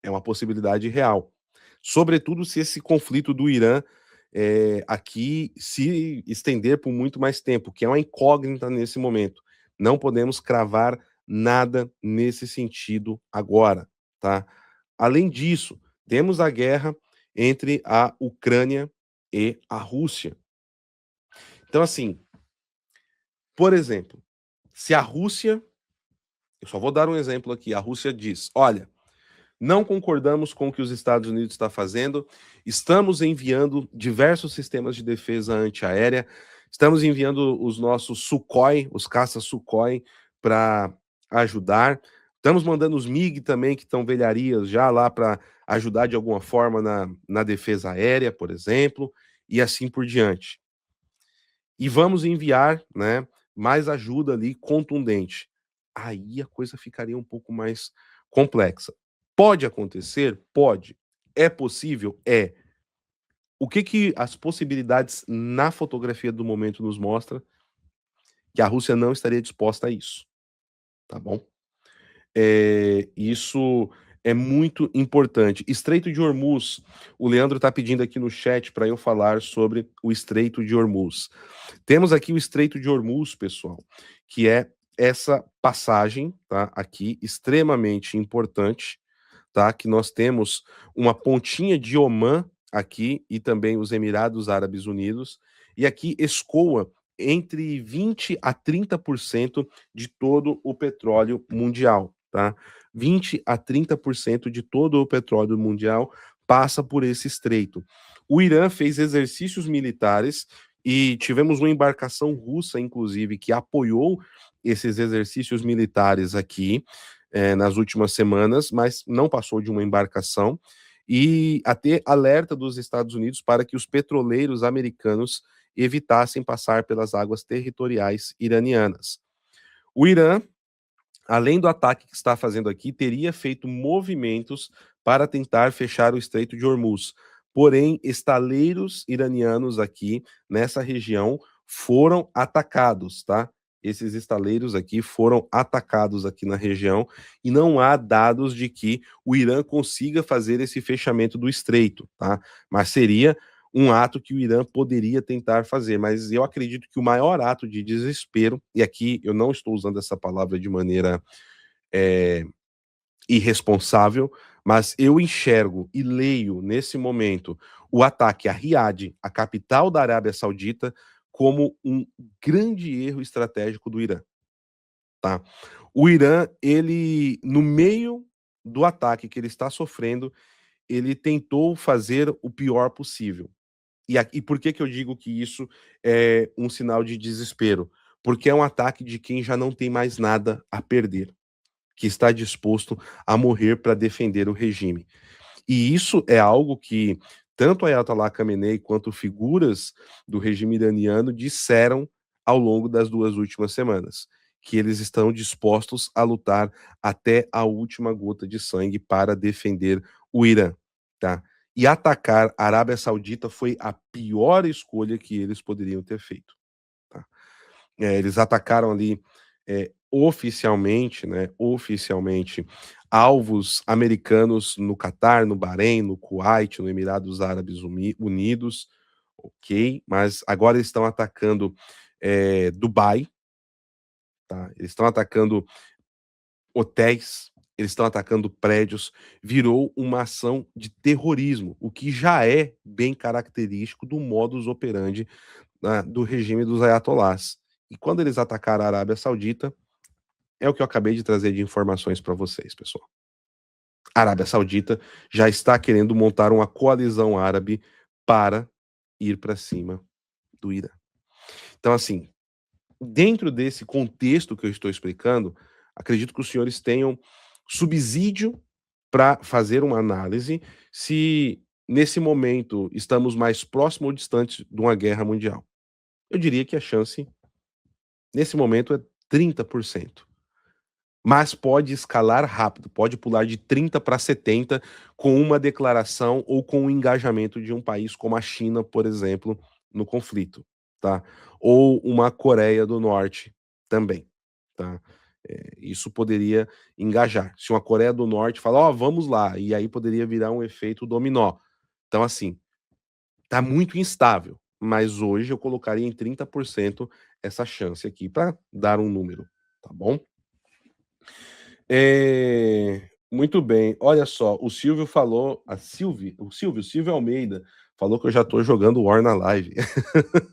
é uma possibilidade real. Sobretudo se esse conflito do Irã aqui se estender por muito mais tempo, que é uma incógnita nesse momento. Não podemos cravar nada nesse sentido agora, tá? Além disso, temos a guerra entre a Ucrânia e a Rússia. Então, assim, por exemplo, se a Rússia, eu só vou dar um exemplo aqui, a Rússia diz, olha, não concordamos com o que os Estados Unidos está fazendo, estamos enviando diversos sistemas de defesa antiaérea, estamos enviando os nossos Sukhoi, os caças Sukhoi, para ajudar, estamos mandando os MiG também, que estão velharias já lá para ajudar de alguma forma na defesa aérea, por exemplo, e assim por diante. E vamos enviar, né, mais ajuda ali contundente. Aí a coisa ficaria um pouco mais complexa. Pode acontecer? Pode. É possível? É. O que as possibilidades na fotografia do momento nos mostra? Que a Rússia não estaria disposta a isso. Tá bom? Isso é muito importante. Estreito de Hormuz. O Leandro está pedindo aqui no chat para eu falar sobre o Estreito de Hormuz. Temos aqui o Estreito de Hormuz, pessoal, que é essa passagem, tá? Aqui, extremamente importante, tá? Que nós temos uma pontinha de Omã aqui e também os Emirados Árabes Unidos, e aqui escoa entre 20 a 30% de todo o petróleo mundial, tá? 20 a 30% de todo o petróleo mundial passa por esse estreito. O Irã fez exercícios militares e tivemos uma embarcação russa, inclusive, que apoiou esses exercícios militares aqui nas últimas semanas, mas não passou de uma embarcação, e até alerta dos Estados Unidos para que os petroleiros americanos evitassem passar pelas águas territoriais iranianas. O Irã, além do ataque que está fazendo aqui, teria feito movimentos para tentar fechar o Estreito de Hormuz. Porém, estaleiros iranianos aqui nessa região foram atacados, tá? Esses estaleiros aqui foram atacados aqui na região e não há dados de que o Irã consiga fazer esse fechamento do estreito, tá? Mas seria um ato que o Irã poderia tentar fazer, mas eu acredito que o maior ato de desespero, e aqui eu não estou usando essa palavra de maneira irresponsável, mas eu enxergo e leio nesse momento o ataque a Riad, a capital da Arábia Saudita, como um grande erro estratégico do Irã, tá? O Irã, ele, no meio do ataque que ele está sofrendo, ele tentou fazer o pior possível. E por que eu digo que isso é um sinal de desespero? Porque é um ataque de quem já não tem mais nada a perder, que está disposto a morrer para defender o regime. E isso é algo que tanto Ayatollah Khamenei quanto figuras do regime iraniano disseram ao longo das 2 últimas semanas, que eles estão dispostos a lutar até a última gota de sangue para defender o Irã, tá? E atacar a Arábia Saudita foi a pior escolha que eles poderiam ter feito, tá? Eles atacaram ali oficialmente, né, alvos americanos no Catar, no Bahrein, no Kuwait, no Emirados Árabes Unidos, ok, mas agora eles estão atacando Dubai, tá? Eles estão atacando hotéis, eles estão atacando prédios, virou uma ação de terrorismo, o que já é bem característico do modus operandi do regime dos ayatollahs. E quando eles atacaram a Arábia Saudita, é o que eu acabei de trazer de informações para vocês, pessoal. A Arábia Saudita já está querendo montar uma coalizão árabe para ir para cima do Irã. Então, assim, dentro desse contexto que eu estou explicando, acredito que os senhores tenham subsídio para fazer uma análise se nesse momento estamos mais próximo ou distante de uma guerra mundial. Eu diria que a chance nesse momento é 30%. Mas pode escalar rápido, pode pular de 30 para 70 com uma declaração ou com o engajamento de um país como a China, por exemplo, no conflito, tá? Ou uma Coreia do Norte também, tá? Isso poderia engajar. Se uma Coreia do Norte falar, ó, vamos lá, e aí poderia virar um efeito dominó. Então, assim, tá muito instável, mas hoje eu colocaria em 30% essa chance aqui para dar um número, tá bom? Muito bem, olha só, o Silvio falou, o Silvio Almeida falou que eu já estou jogando War na live.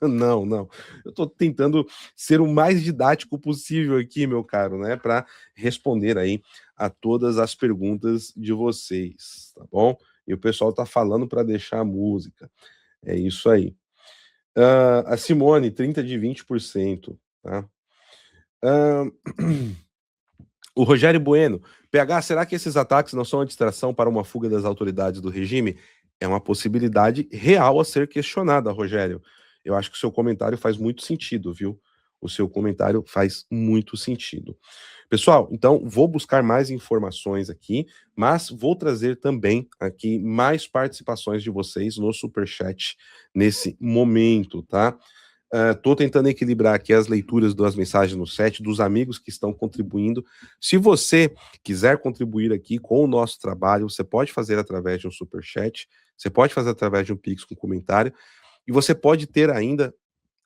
Não, eu estou tentando ser o mais didático possível aqui, meu caro, né, para responder aí a todas as perguntas de vocês, tá bom? E o pessoal tá falando para deixar a música, é isso aí. A Simone, 30 de 20%, tá? O Rogério Bueno, PH, será que esses ataques não são uma distração para uma fuga das autoridades do regime? É uma possibilidade real a ser questionada, Rogério. Eu acho que o seu comentário faz muito sentido, viu? O seu comentário faz muito sentido. Pessoal, então vou buscar mais informações aqui, mas vou trazer também aqui mais participações de vocês no Superchat nesse momento, tá? Estou tentando equilibrar aqui as leituras das mensagens no chat, dos amigos que estão contribuindo. Se você quiser contribuir aqui com o nosso trabalho, você pode fazer através de um superchat, você pode fazer através de um Pix com comentário, e você pode ter ainda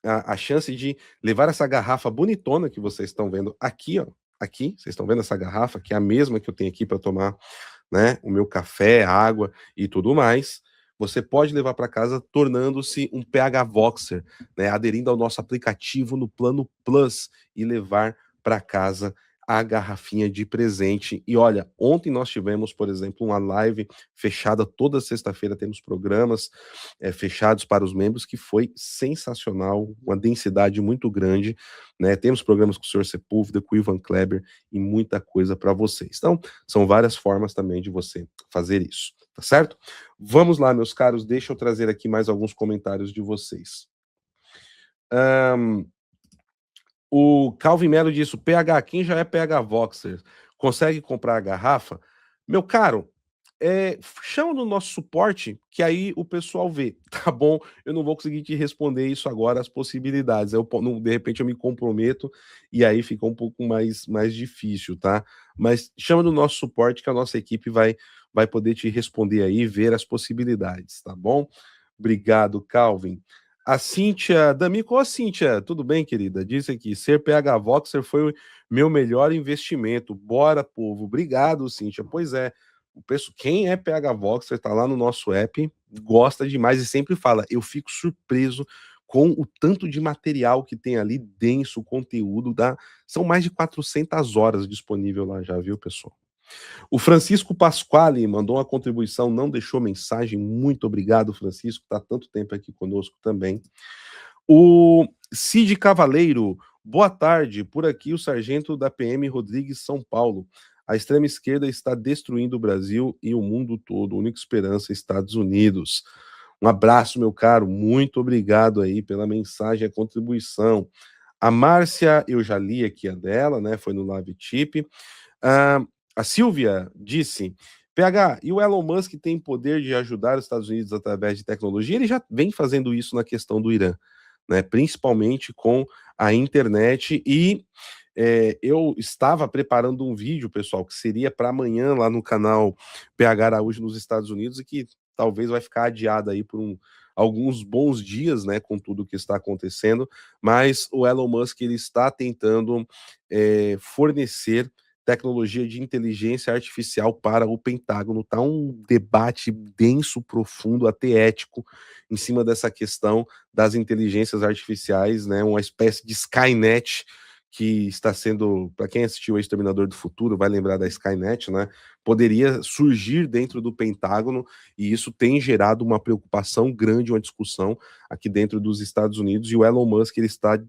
a chance de levar essa garrafa bonitona que vocês estão vendo aqui, ó. Aqui, vocês estão vendo essa garrafa, que é a mesma que eu tenho aqui para tomar, né, o meu café, água e tudo mais. Você pode levar para casa tornando-se um PH Voxer, né, aderindo ao nosso aplicativo no plano Plus e levar para casa a garrafinha de presente. E olha, ontem nós tivemos, por exemplo, uma live fechada, toda sexta-feira temos programas fechados para os membros, que foi sensacional, uma densidade muito grande, né? Temos programas com o Sr. Sepúlveda, com o Ivan Kleber e muita coisa para vocês. Então, são várias formas também de você fazer isso, tá certo? Vamos lá, meus caros, deixa eu trazer aqui mais alguns comentários de vocês. O Calvin Melo disse, o PH, quem já é PH Voxer, consegue comprar a garrafa? Meu caro, chama no nosso suporte, que aí o pessoal vê, tá bom? Eu não vou conseguir te responder isso agora, as possibilidades. De repente eu me comprometo e aí fica um pouco mais difícil, tá? Mas chama no nosso suporte que a nossa equipe vai poder te responder aí, ver as possibilidades, tá bom? Obrigado, Calvin. A Cíntia D'Amico, Cíntia, tudo bem, querida? Disse aqui, ser PH Voxer foi o meu melhor investimento. Bora, povo. Obrigado, Cíntia. Pois é, quem é PH Voxer tá lá no nosso app, gosta demais e sempre fala, eu fico surpreso com o tanto de material que tem ali, denso, conteúdo, são mais de 400 horas disponível lá já, viu, pessoal? O Francisco Pasquale mandou uma contribuição, não deixou mensagem. Muito obrigado, Francisco. Está tanto tempo aqui conosco também. O Cid Cavaleiro, boa tarde. Por aqui, o sargento da PM Rodrigues, São Paulo. A extrema esquerda está destruindo o Brasil e o mundo todo. A única esperança, Estados Unidos. Um abraço, meu caro. Muito obrigado aí pela mensagem, a contribuição. A Márcia, eu já li aqui a dela, né? Foi no Live Tip. A Silvia disse, PH, e o Elon Musk tem poder de ajudar os Estados Unidos através de tecnologia? Ele já vem fazendo isso na questão do Irã, né? Principalmente com a internet. E eu estava preparando um vídeo, pessoal, que seria para amanhã lá no canal PH Araújo nos Estados Unidos e que talvez vai ficar adiado aí por alguns bons dias, né, com tudo que está acontecendo, mas o Elon Musk ele está tentando fornecer tecnologia de inteligência artificial para o Pentágono. Tá um debate denso, profundo, até ético, em cima dessa questão das inteligências artificiais, né? Uma espécie de Skynet que está sendo, para quem assistiu a Exterminador do Futuro, vai lembrar da Skynet, né? Poderia surgir dentro do Pentágono, e isso tem gerado uma preocupação grande, uma discussão aqui dentro dos Estados Unidos, e o Elon Musk ele está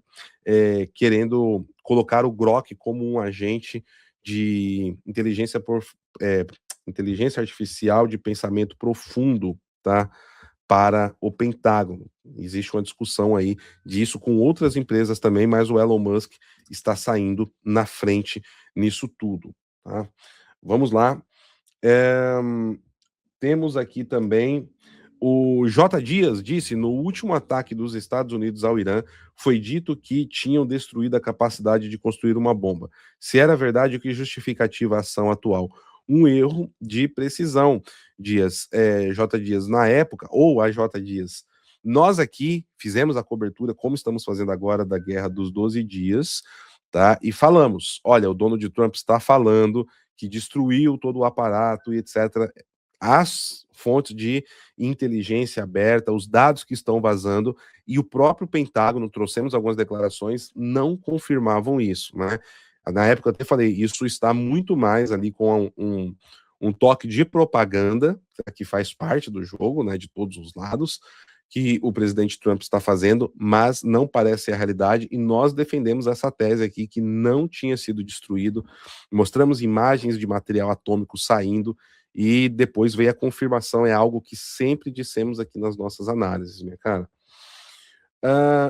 querendo colocar o Grok como um agente de inteligência artificial de pensamento profundo, tá? Para o Pentágono. Existe uma discussão aí disso com outras empresas também, mas o Elon Musk está saindo na frente nisso tudo, tá? Vamos lá. Temos aqui também o J. Dias disse, no último ataque dos Estados Unidos ao Irã, foi dito que tinham destruído a capacidade de construir uma bomba. Se era verdade, o que justificativa a ação atual? Um erro de precisão, Dias. J. Dias, na época, ou a J. Dias, nós aqui fizemos a cobertura, como estamos fazendo agora, da Guerra dos 12 Dias, tá? E falamos, olha, o Donald Trump está falando que destruiu todo o aparato e etc., as fontes de inteligência aberta, os dados que estão vazando, e o próprio Pentágono, trouxemos algumas declarações, não confirmavam isso, né? Na época eu até falei, isso está muito mais ali com um toque de propaganda, que faz parte do jogo, né, de todos os lados, que o presidente Trump está fazendo, mas não parece ser a realidade, e nós defendemos essa tese aqui, que não tinha sido destruído, mostramos imagens de material atômico saindo, e depois veio a confirmação, é algo que sempre dissemos aqui nas nossas análises, minha cara.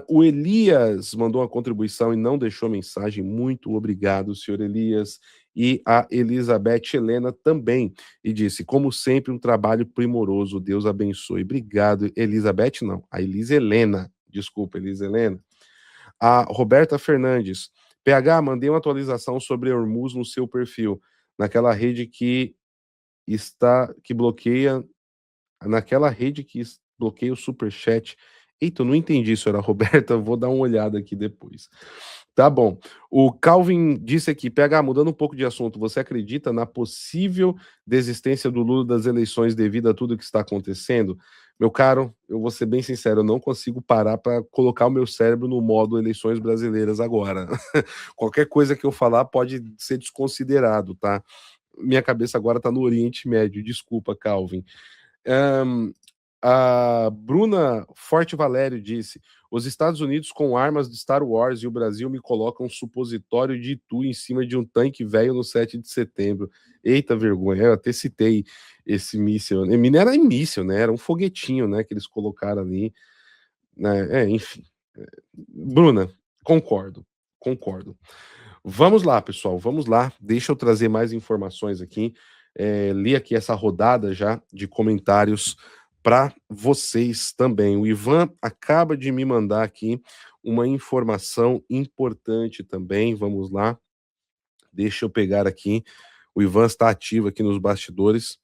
O Elias mandou uma contribuição e não deixou mensagem, muito obrigado, senhor Elias, e a Elizabeth Helena também, e disse, como sempre, um trabalho primoroso, Deus abençoe. Obrigado, Elizabeth, não, a Elis Helena, desculpa, Elis Helena. A Roberta Fernandes, PH, mandei uma atualização sobre Hormuz no seu perfil, naquela rede que bloqueia, naquela rede que bloqueia o superchat. Eita, eu não entendi isso, era a Roberta, vou dar uma olhada aqui depois. Tá bom. O Calvin disse aqui, PH, mudando um pouco de assunto, você acredita na possível desistência do Lula das eleições devido a tudo que está acontecendo? Meu caro, eu vou ser bem sincero, eu não consigo parar para colocar o meu cérebro no modo eleições brasileiras agora. Qualquer coisa que eu falar pode ser desconsiderado, tá? Minha cabeça agora está no Oriente Médio, desculpa, Calvin. A Bruna Forte Valério disse, os Estados Unidos com armas de Star Wars e o Brasil me colocam um supositório de Itu em cima de um tanque velho no 7 de setembro. Eita vergonha, eu até citei esse míssil. Não era míssil, né? Era um foguetinho, né? Que eles colocaram ali. Né? Enfim. Bruna, concordo. Vamos lá, pessoal, vamos lá. Deixa eu trazer mais informações aqui. Li aqui essa rodada já de comentários para vocês também. O Ivan acaba de me mandar aqui uma informação importante também. Vamos lá. Deixa eu pegar aqui. O Ivan está ativo aqui nos bastidores.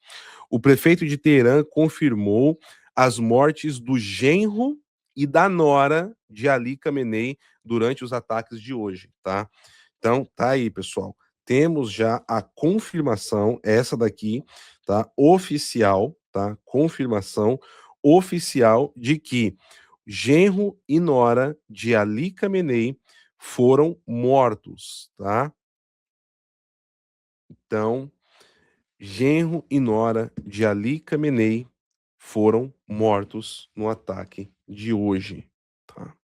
O prefeito de Teherã confirmou as mortes do genro e da nora de Ali Khamenei durante os ataques de hoje, tá? Então, tá aí, pessoal. Temos já a confirmação, essa daqui, tá? Oficial, tá? Confirmação oficial de que genro e nora de Ali Khamenei foram mortos, tá? Então, genro e nora de Ali Khamenei foram mortos no ataque de hoje, tá?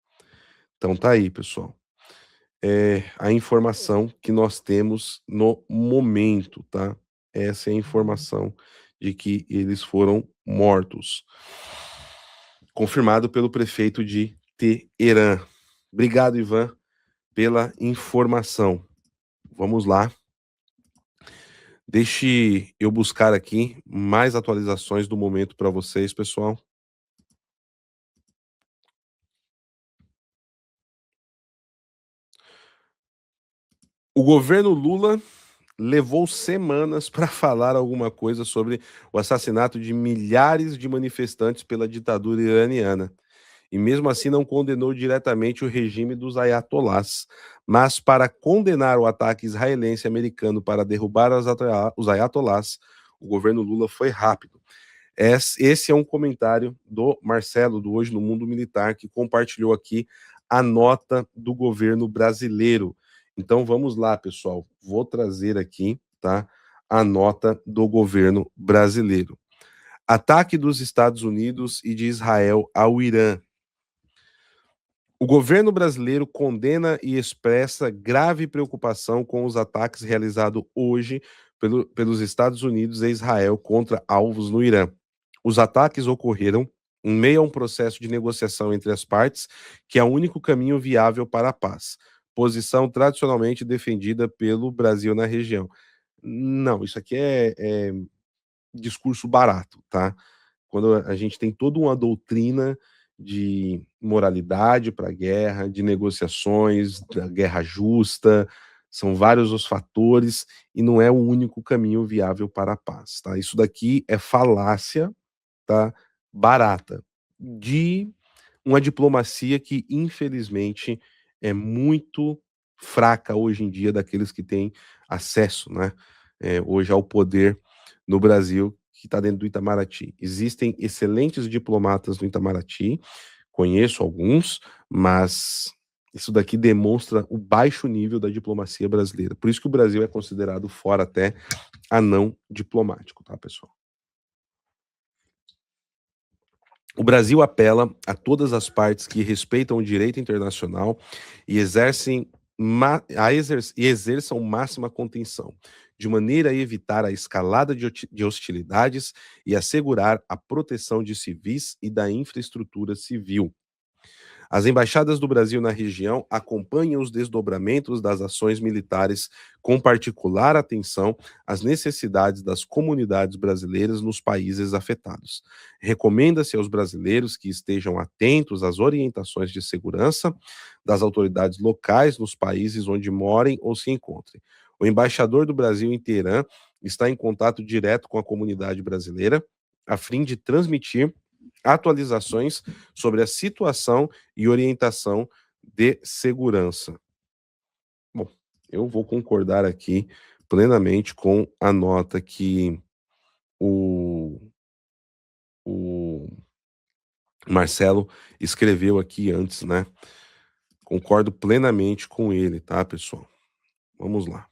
Então tá aí, pessoal. É a informação que nós temos no momento, tá? Essa é a informação de que eles foram mortos. Confirmado pelo prefeito de Teherã. Obrigado, Ivan, pela informação. Vamos lá. Deixe eu buscar aqui mais atualizações do momento para vocês, pessoal. O governo Lula levou semanas para falar alguma coisa sobre o assassinato de milhares de manifestantes pela ditadura iraniana. E mesmo assim não condenou diretamente o regime dos ayatolás. Mas para condenar o ataque israelense e americano para derrubar os ayatolás, o governo Lula foi rápido. Esse é um comentário do Marcelo, do Hoje no Mundo Militar, que compartilhou aqui a nota do governo brasileiro. Então vamos lá, pessoal. Vou trazer aqui, tá, a nota do governo brasileiro. Ataque dos Estados Unidos e de Israel ao Irã. O governo brasileiro condena e expressa grave preocupação com os ataques realizados hoje pelos Estados Unidos e Israel contra alvos no Irã. Os ataques ocorreram em meio a um processo de negociação entre as partes, que é o único caminho viável para a paz, posição tradicionalmente defendida pelo Brasil na região. Não, isso aqui é discurso barato, tá? Quando a gente tem toda uma doutrina de moralidade para a guerra, de negociações, da guerra justa, são vários os fatores e não é o único caminho viável para a paz, tá? Isso daqui é falácia, tá? Barata, de uma diplomacia que, infelizmente, é muito fraca hoje em dia daqueles que têm acesso, né? Hoje ao poder no Brasil, que está dentro do Itamaraty. Existem excelentes diplomatas no Itamaraty, conheço alguns, mas isso daqui demonstra o baixo nível da diplomacia brasileira. Por isso que o Brasil é considerado fora até anão diplomático, tá, pessoal? O Brasil apela a todas as partes que respeitam o direito internacional e exerçam máxima contenção, de maneira a evitar a escalada de hostilidades e assegurar a proteção de civis e da infraestrutura civil. As embaixadas do Brasil na região acompanham os desdobramentos das ações militares com particular atenção às necessidades das comunidades brasileiras nos países afetados. Recomenda-se aos brasileiros que estejam atentos às orientações de segurança das autoridades locais nos países onde morem ou se encontrem. O embaixador do Brasil em Teherã está em contato direto com a comunidade brasileira, a fim de transmitir atualizações sobre a situação e orientação de segurança. Bom, eu vou concordar aqui plenamente com a nota que o Marcelo escreveu aqui antes, né? Concordo plenamente com ele, tá, pessoal? Vamos lá.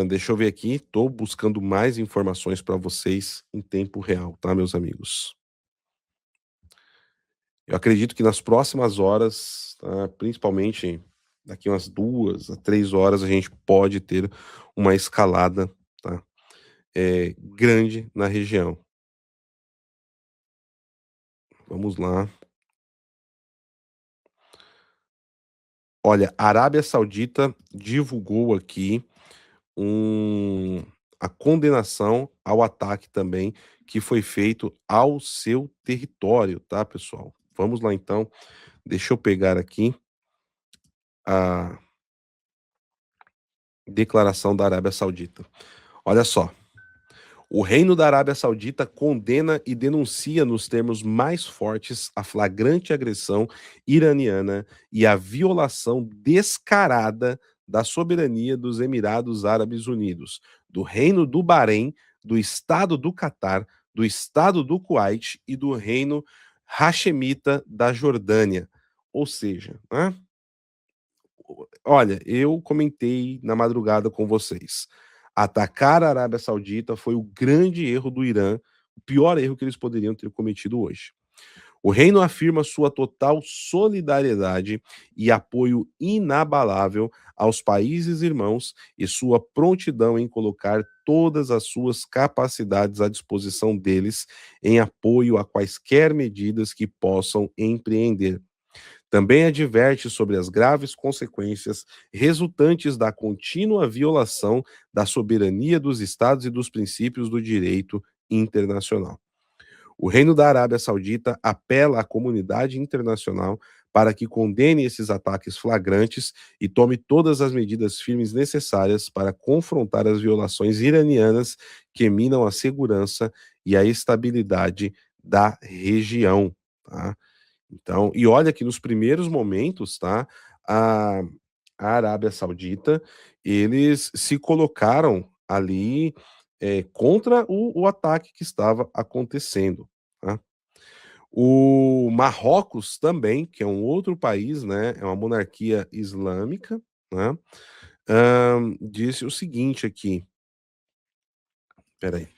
Deixa eu ver aqui, estou buscando mais informações para vocês em tempo real, tá, meus amigos? Eu acredito que nas próximas horas, tá, principalmente daqui umas 2 a 3 horas, a gente pode ter uma escalada, tá, grande na região. Vamos lá. Olha, a Arábia Saudita divulgou aqui a condenação ao ataque também que foi feito ao seu território, tá, pessoal? Vamos lá então. Deixa eu pegar aqui a declaração da Arábia Saudita. Olha só. O Reino da Arábia Saudita condena e denuncia nos termos mais fortes a flagrante agressão iraniana e a violação descarada da soberania dos Emirados Árabes Unidos, do Reino do Bahrein, do Estado do Catar, do Estado do Kuwait e do Reino Hashemita da Jordânia. Ou seja, né? Olha, eu comentei na madrugada com vocês. Atacar a Arábia Saudita foi o grande erro do Irã, o pior erro que eles poderiam ter cometido hoje. O reino afirma sua total solidariedade e apoio inabalável aos países irmãos e sua prontidão em colocar todas as suas capacidades à disposição deles em apoio a quaisquer medidas que possam empreender. Também adverte sobre as graves consequências resultantes da contínua violação da soberania dos Estados e dos princípios do direito internacional. O Reino da Arábia Saudita apela à comunidade internacional para que condene esses ataques flagrantes e tome todas as medidas firmes necessárias para confrontar as violações iranianas que minam a segurança e a estabilidade da região. Tá? Então, e olha que nos primeiros momentos, tá, a Arábia Saudita, eles se colocaram ali contra o ataque que estava acontecendo. Tá? O Marrocos também, que é um outro país, né, é uma monarquia islâmica, né, disse o seguinte aqui. Peraí.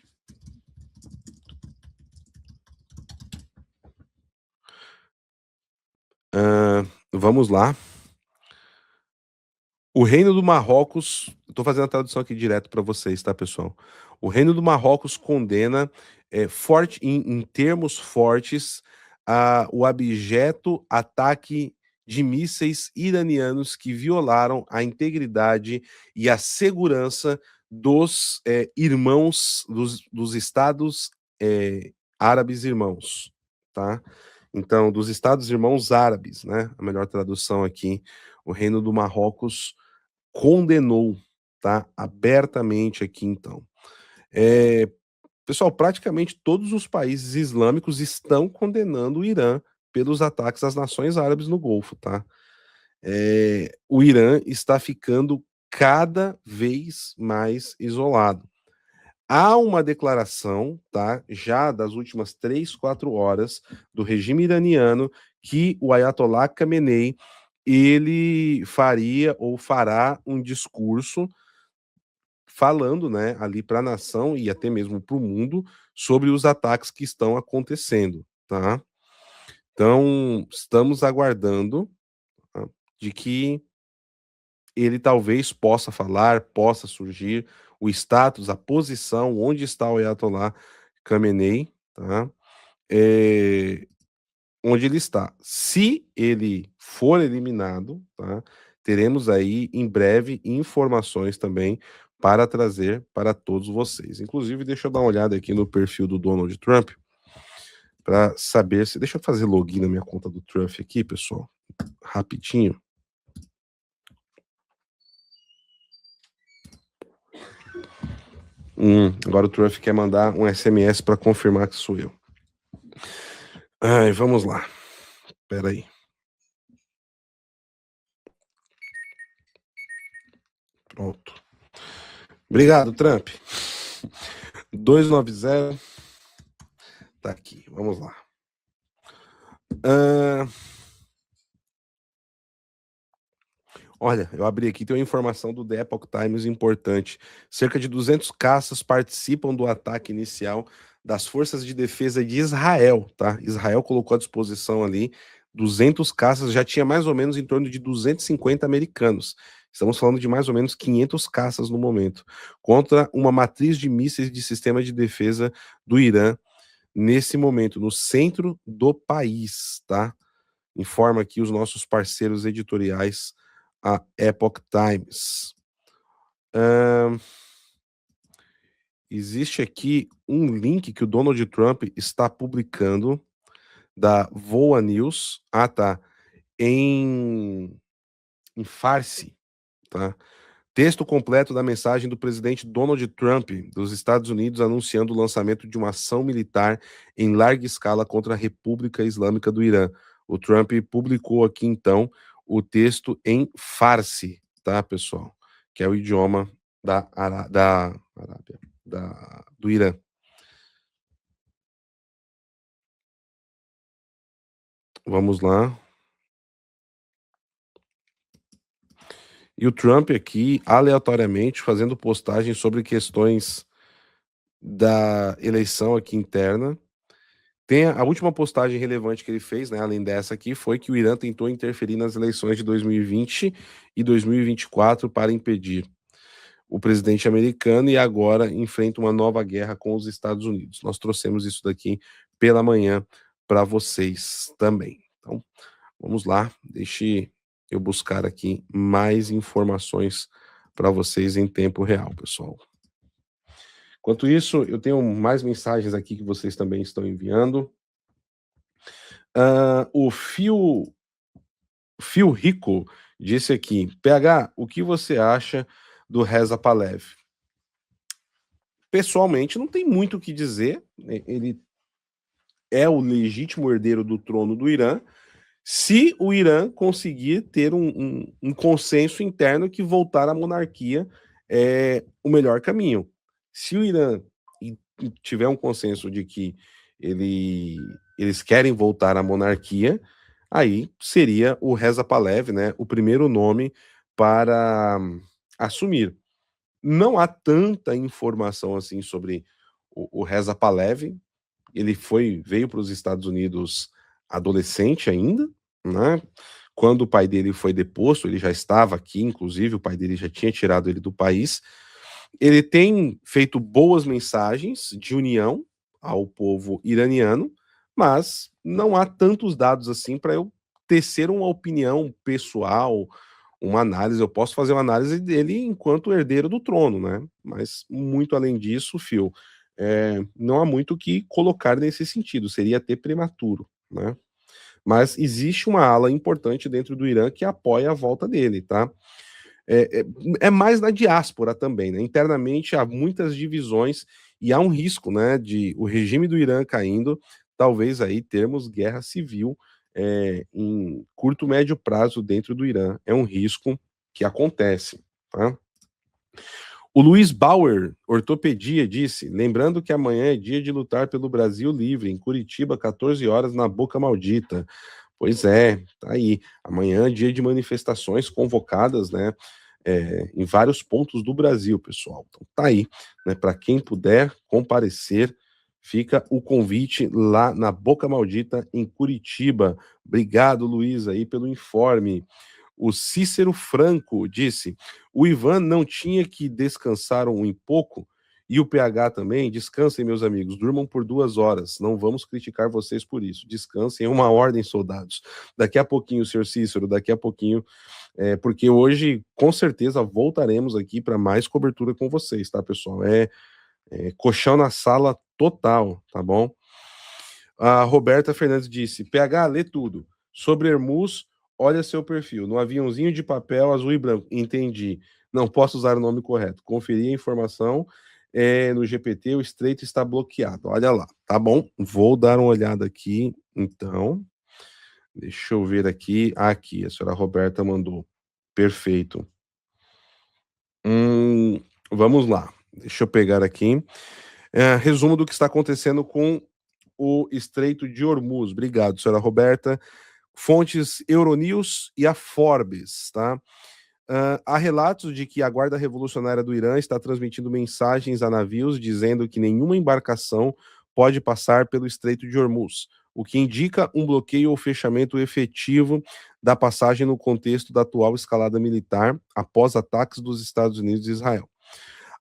Vamos lá. O Reino do Marrocos, estou fazendo a tradução aqui direto para vocês, tá, pessoal? O Reino do Marrocos condena forte, em termos fortes o abjeto ataque de mísseis iranianos que violaram a integridade e a segurança dos irmãos, dos Estados Árabes Irmãos, tá? Então, dos Estados Irmãos Árabes, né? A melhor tradução aqui. O Reino do Marrocos condenou, tá? Abertamente aqui, então. Pessoal, praticamente todos os países islâmicos estão condenando o Irã pelos ataques às nações árabes no Golfo, tá? O Irã está ficando cada vez mais isolado. Há uma declaração, tá, já das últimas 3, 4 horas, do regime iraniano, que o Ayatollah Khamenei, ele faria ou fará um discurso falando, né, ali para a nação e até mesmo para o mundo sobre os ataques que estão acontecendo, tá? Então, estamos aguardando, tá, de que ele talvez possa falar, possa surgir o status, a posição, onde está o Ayatollah Khamenei, tá? Onde ele está. Se ele for eliminado, tá? Teremos aí em breve informações também para trazer para todos vocês. Inclusive, deixa eu dar uma olhada aqui no perfil do Donald Trump para saber se. Deixa eu fazer login na minha conta do Trump aqui, pessoal, rapidinho. Agora o Trump quer mandar um SMS para confirmar que sou eu. Ai, vamos lá. Espera aí. Pronto. Obrigado, Trump. 290. Tá aqui, vamos lá. Olha, eu abri aqui, tem uma informação do The Epoch Times importante. Cerca de 200 caças participam do ataque inicial das forças de defesa de Israel, tá? Israel colocou à disposição ali 200 caças, já tinha mais ou menos em torno de 250 americanos. Estamos falando de mais ou menos 500 caças no momento, contra uma matriz de mísseis de sistema de defesa do Irã nesse momento, no centro do país, tá? Informa aqui os nossos parceiros editoriais, a Epoch Times. Existe aqui um link que o Donald Trump está publicando da VOA News. Tá. Em Farsi, tá? Texto completo da mensagem do presidente Donald Trump dos Estados Unidos anunciando o lançamento de uma ação militar em larga escala contra a República Islâmica do Irã. O Trump publicou aqui, então, o texto em Farsi, tá, pessoal? Que é o idioma da Arábia, do Irã. Vamos lá. E o Trump aqui, aleatoriamente, fazendo postagens sobre questões da eleição aqui interna. Tem a última postagem relevante que ele fez, né, além dessa aqui, foi que o Irã tentou interferir nas eleições de 2020 e 2024 para impedir o presidente americano e agora enfrenta uma nova guerra com os Estados Unidos. Nós trouxemos isso daqui pela manhã para vocês também. Então, vamos lá, deixe eu buscar aqui mais informações para vocês em tempo real, pessoal. Enquanto isso, eu tenho mais mensagens aqui que vocês também estão enviando. O Fio Rico disse aqui, PH, o que você acha do Reza Pahlavi? Pessoalmente, não tem muito o que dizer. Ele é o legítimo herdeiro do trono do Irã, se o Irã conseguir ter um consenso interno que voltar à monarquia é o melhor caminho. Se o Irã tiver um consenso de que eles querem voltar à monarquia, aí seria o Reza Pahlavi, né, o primeiro nome para assumir. Não há tanta informação assim sobre o Reza Pahlavi. Ele veio para os Estados Unidos adolescente ainda, né? Quando o pai dele foi deposto, ele já estava aqui, inclusive o pai dele já tinha tirado ele do país. Ele tem feito boas mensagens de união ao povo iraniano, mas não há tantos dados assim para eu tecer uma opinião pessoal, uma análise. Eu posso fazer uma análise dele enquanto herdeiro do trono, né? Mas muito além disso, Phil, não há muito o que colocar nesse sentido, seria até prematuro, né? Mas existe uma ala importante dentro do Irã que apoia a volta dele, tá? É mais na diáspora também, né? Internamente há muitas divisões e há um risco, né, de o regime do Irã caindo, talvez aí termos guerra civil em curto, médio prazo dentro do Irã. É um risco que acontece, tá? O Luiz Bauer, ortopedia, disse, lembrando que amanhã é dia de lutar pelo Brasil livre, em Curitiba, 14 horas, na Boca Maldita. Pois é, tá aí. Amanhã é dia de manifestações convocadas, né, em vários pontos do Brasil, pessoal. Então tá aí, né, para quem puder comparecer, fica o convite lá na Boca Maldita, em Curitiba. Obrigado, Luiz, aí pelo informe. O Cícero Franco disse, o Ivan não tinha que descansar um pouco, e o PH também, descansem, meus amigos, durmam por 2 horas, não vamos criticar vocês por isso, descansem, é uma ordem, soldados. Daqui a pouquinho, senhor Cícero, daqui a pouquinho, porque hoje, com certeza, voltaremos aqui para mais cobertura com vocês, tá, pessoal? Colchão na sala total, tá bom? A Roberta Fernandes disse, PH, lê tudo. Sobre Hermus, olha seu perfil. No aviãozinho de papel azul e branco. Entendi. Não posso usar o nome correto. Conferi a informação. No GPT, o estreito está bloqueado. Olha lá. Tá bom? Vou dar uma olhada aqui. Então, deixa eu ver aqui. Aqui, a senhora Roberta mandou. Perfeito. Vamos lá. Deixa eu pegar aqui. Resumo do que está acontecendo com o Estreito de Hormuz. Obrigado, senhora Roberta. Fontes Euronews e a Forbes, tá? Há relatos de que a Guarda Revolucionária do Irã está transmitindo mensagens a navios dizendo que nenhuma embarcação pode passar pelo Estreito de Hormuz, o que indica um bloqueio ou fechamento efetivo da passagem no contexto da atual escalada militar após ataques dos Estados Unidos e Israel.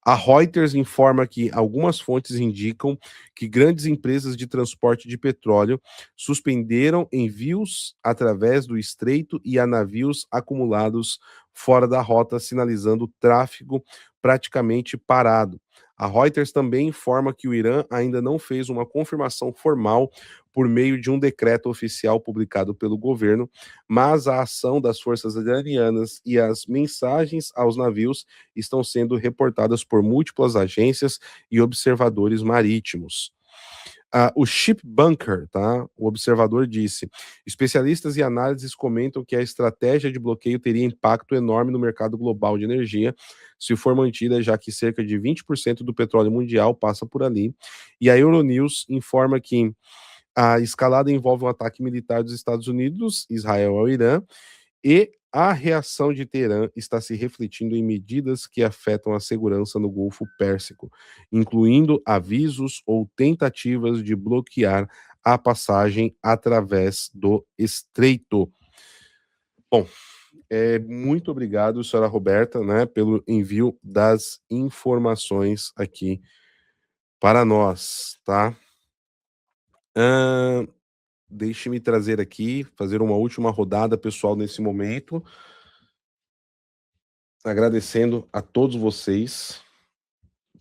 A Reuters informa que algumas fontes indicam que grandes empresas de transporte de petróleo suspenderam envios através do estreito e a navios acumulados fora da rota, sinalizando o tráfego praticamente parado. A Reuters também informa que o Irã ainda não fez uma confirmação formal por meio de um decreto oficial publicado pelo governo, mas a ação das forças iranianas e as mensagens aos navios estão sendo reportadas por múltiplas agências e observadores marítimos. O Ship Bunker, tá? O observador disse: especialistas e análises comentam que a estratégia de bloqueio teria impacto enorme no mercado global de energia, se for mantida, já que cerca de 20% do petróleo mundial passa por ali. E a Euronews informa que a escalada envolve um ataque militar dos Estados Unidos, Israel ao Irã, e a reação de Teherã está se refletindo em medidas que afetam a segurança no Golfo Pérsico, incluindo avisos ou tentativas de bloquear a passagem através do estreito. Bom, muito obrigado, senhora Roberta, né, pelo envio das informações aqui para nós, tá? Deixe-me trazer aqui, fazer uma última rodada, pessoal, nesse momento. Agradecendo a todos vocês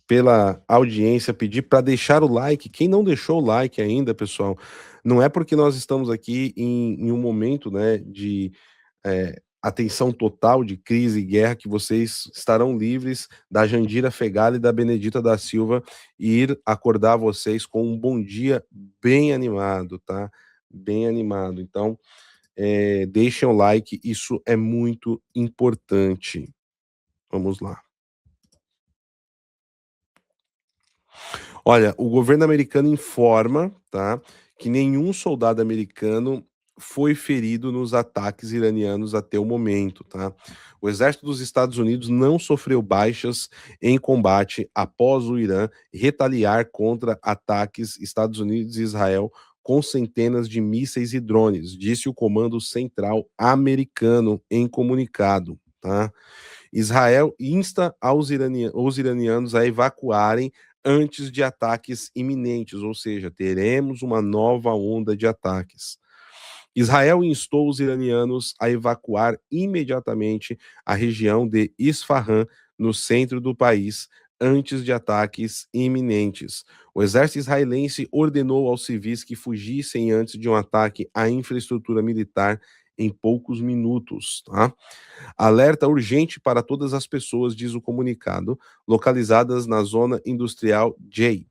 pela audiência, pedir para deixar o like. Quem não deixou o like ainda, pessoal, não é porque nós estamos aqui em um momento, né, de atenção total, de crise e guerra, que vocês estarão livres da Jandira Fegali e da Benedita da Silva e ir acordar vocês com um bom dia bem animado, tá? Bem animado. Então, deixem o like, isso é muito importante. Vamos lá. Olha, o governo americano informa, tá, que nenhum soldado americano foi ferido nos ataques iranianos até o momento, tá? O exército dos Estados Unidos não sofreu baixas em combate após o Irã retaliar contra ataques Estados Unidos e Israel com centenas de mísseis e drones, disse o Comando Central americano em comunicado, tá? Israel insta os iranianos a evacuarem antes de ataques iminentes, ou seja, teremos uma nova onda de ataques. Israel instou os iranianos a evacuar imediatamente a região de Isfahan, no centro do país, antes de ataques iminentes. O exército israelense ordenou aos civis que fugissem antes de um ataque à infraestrutura militar em poucos minutos, tá? Alerta urgente para todas as pessoas, diz o comunicado, localizadas na zona industrial J,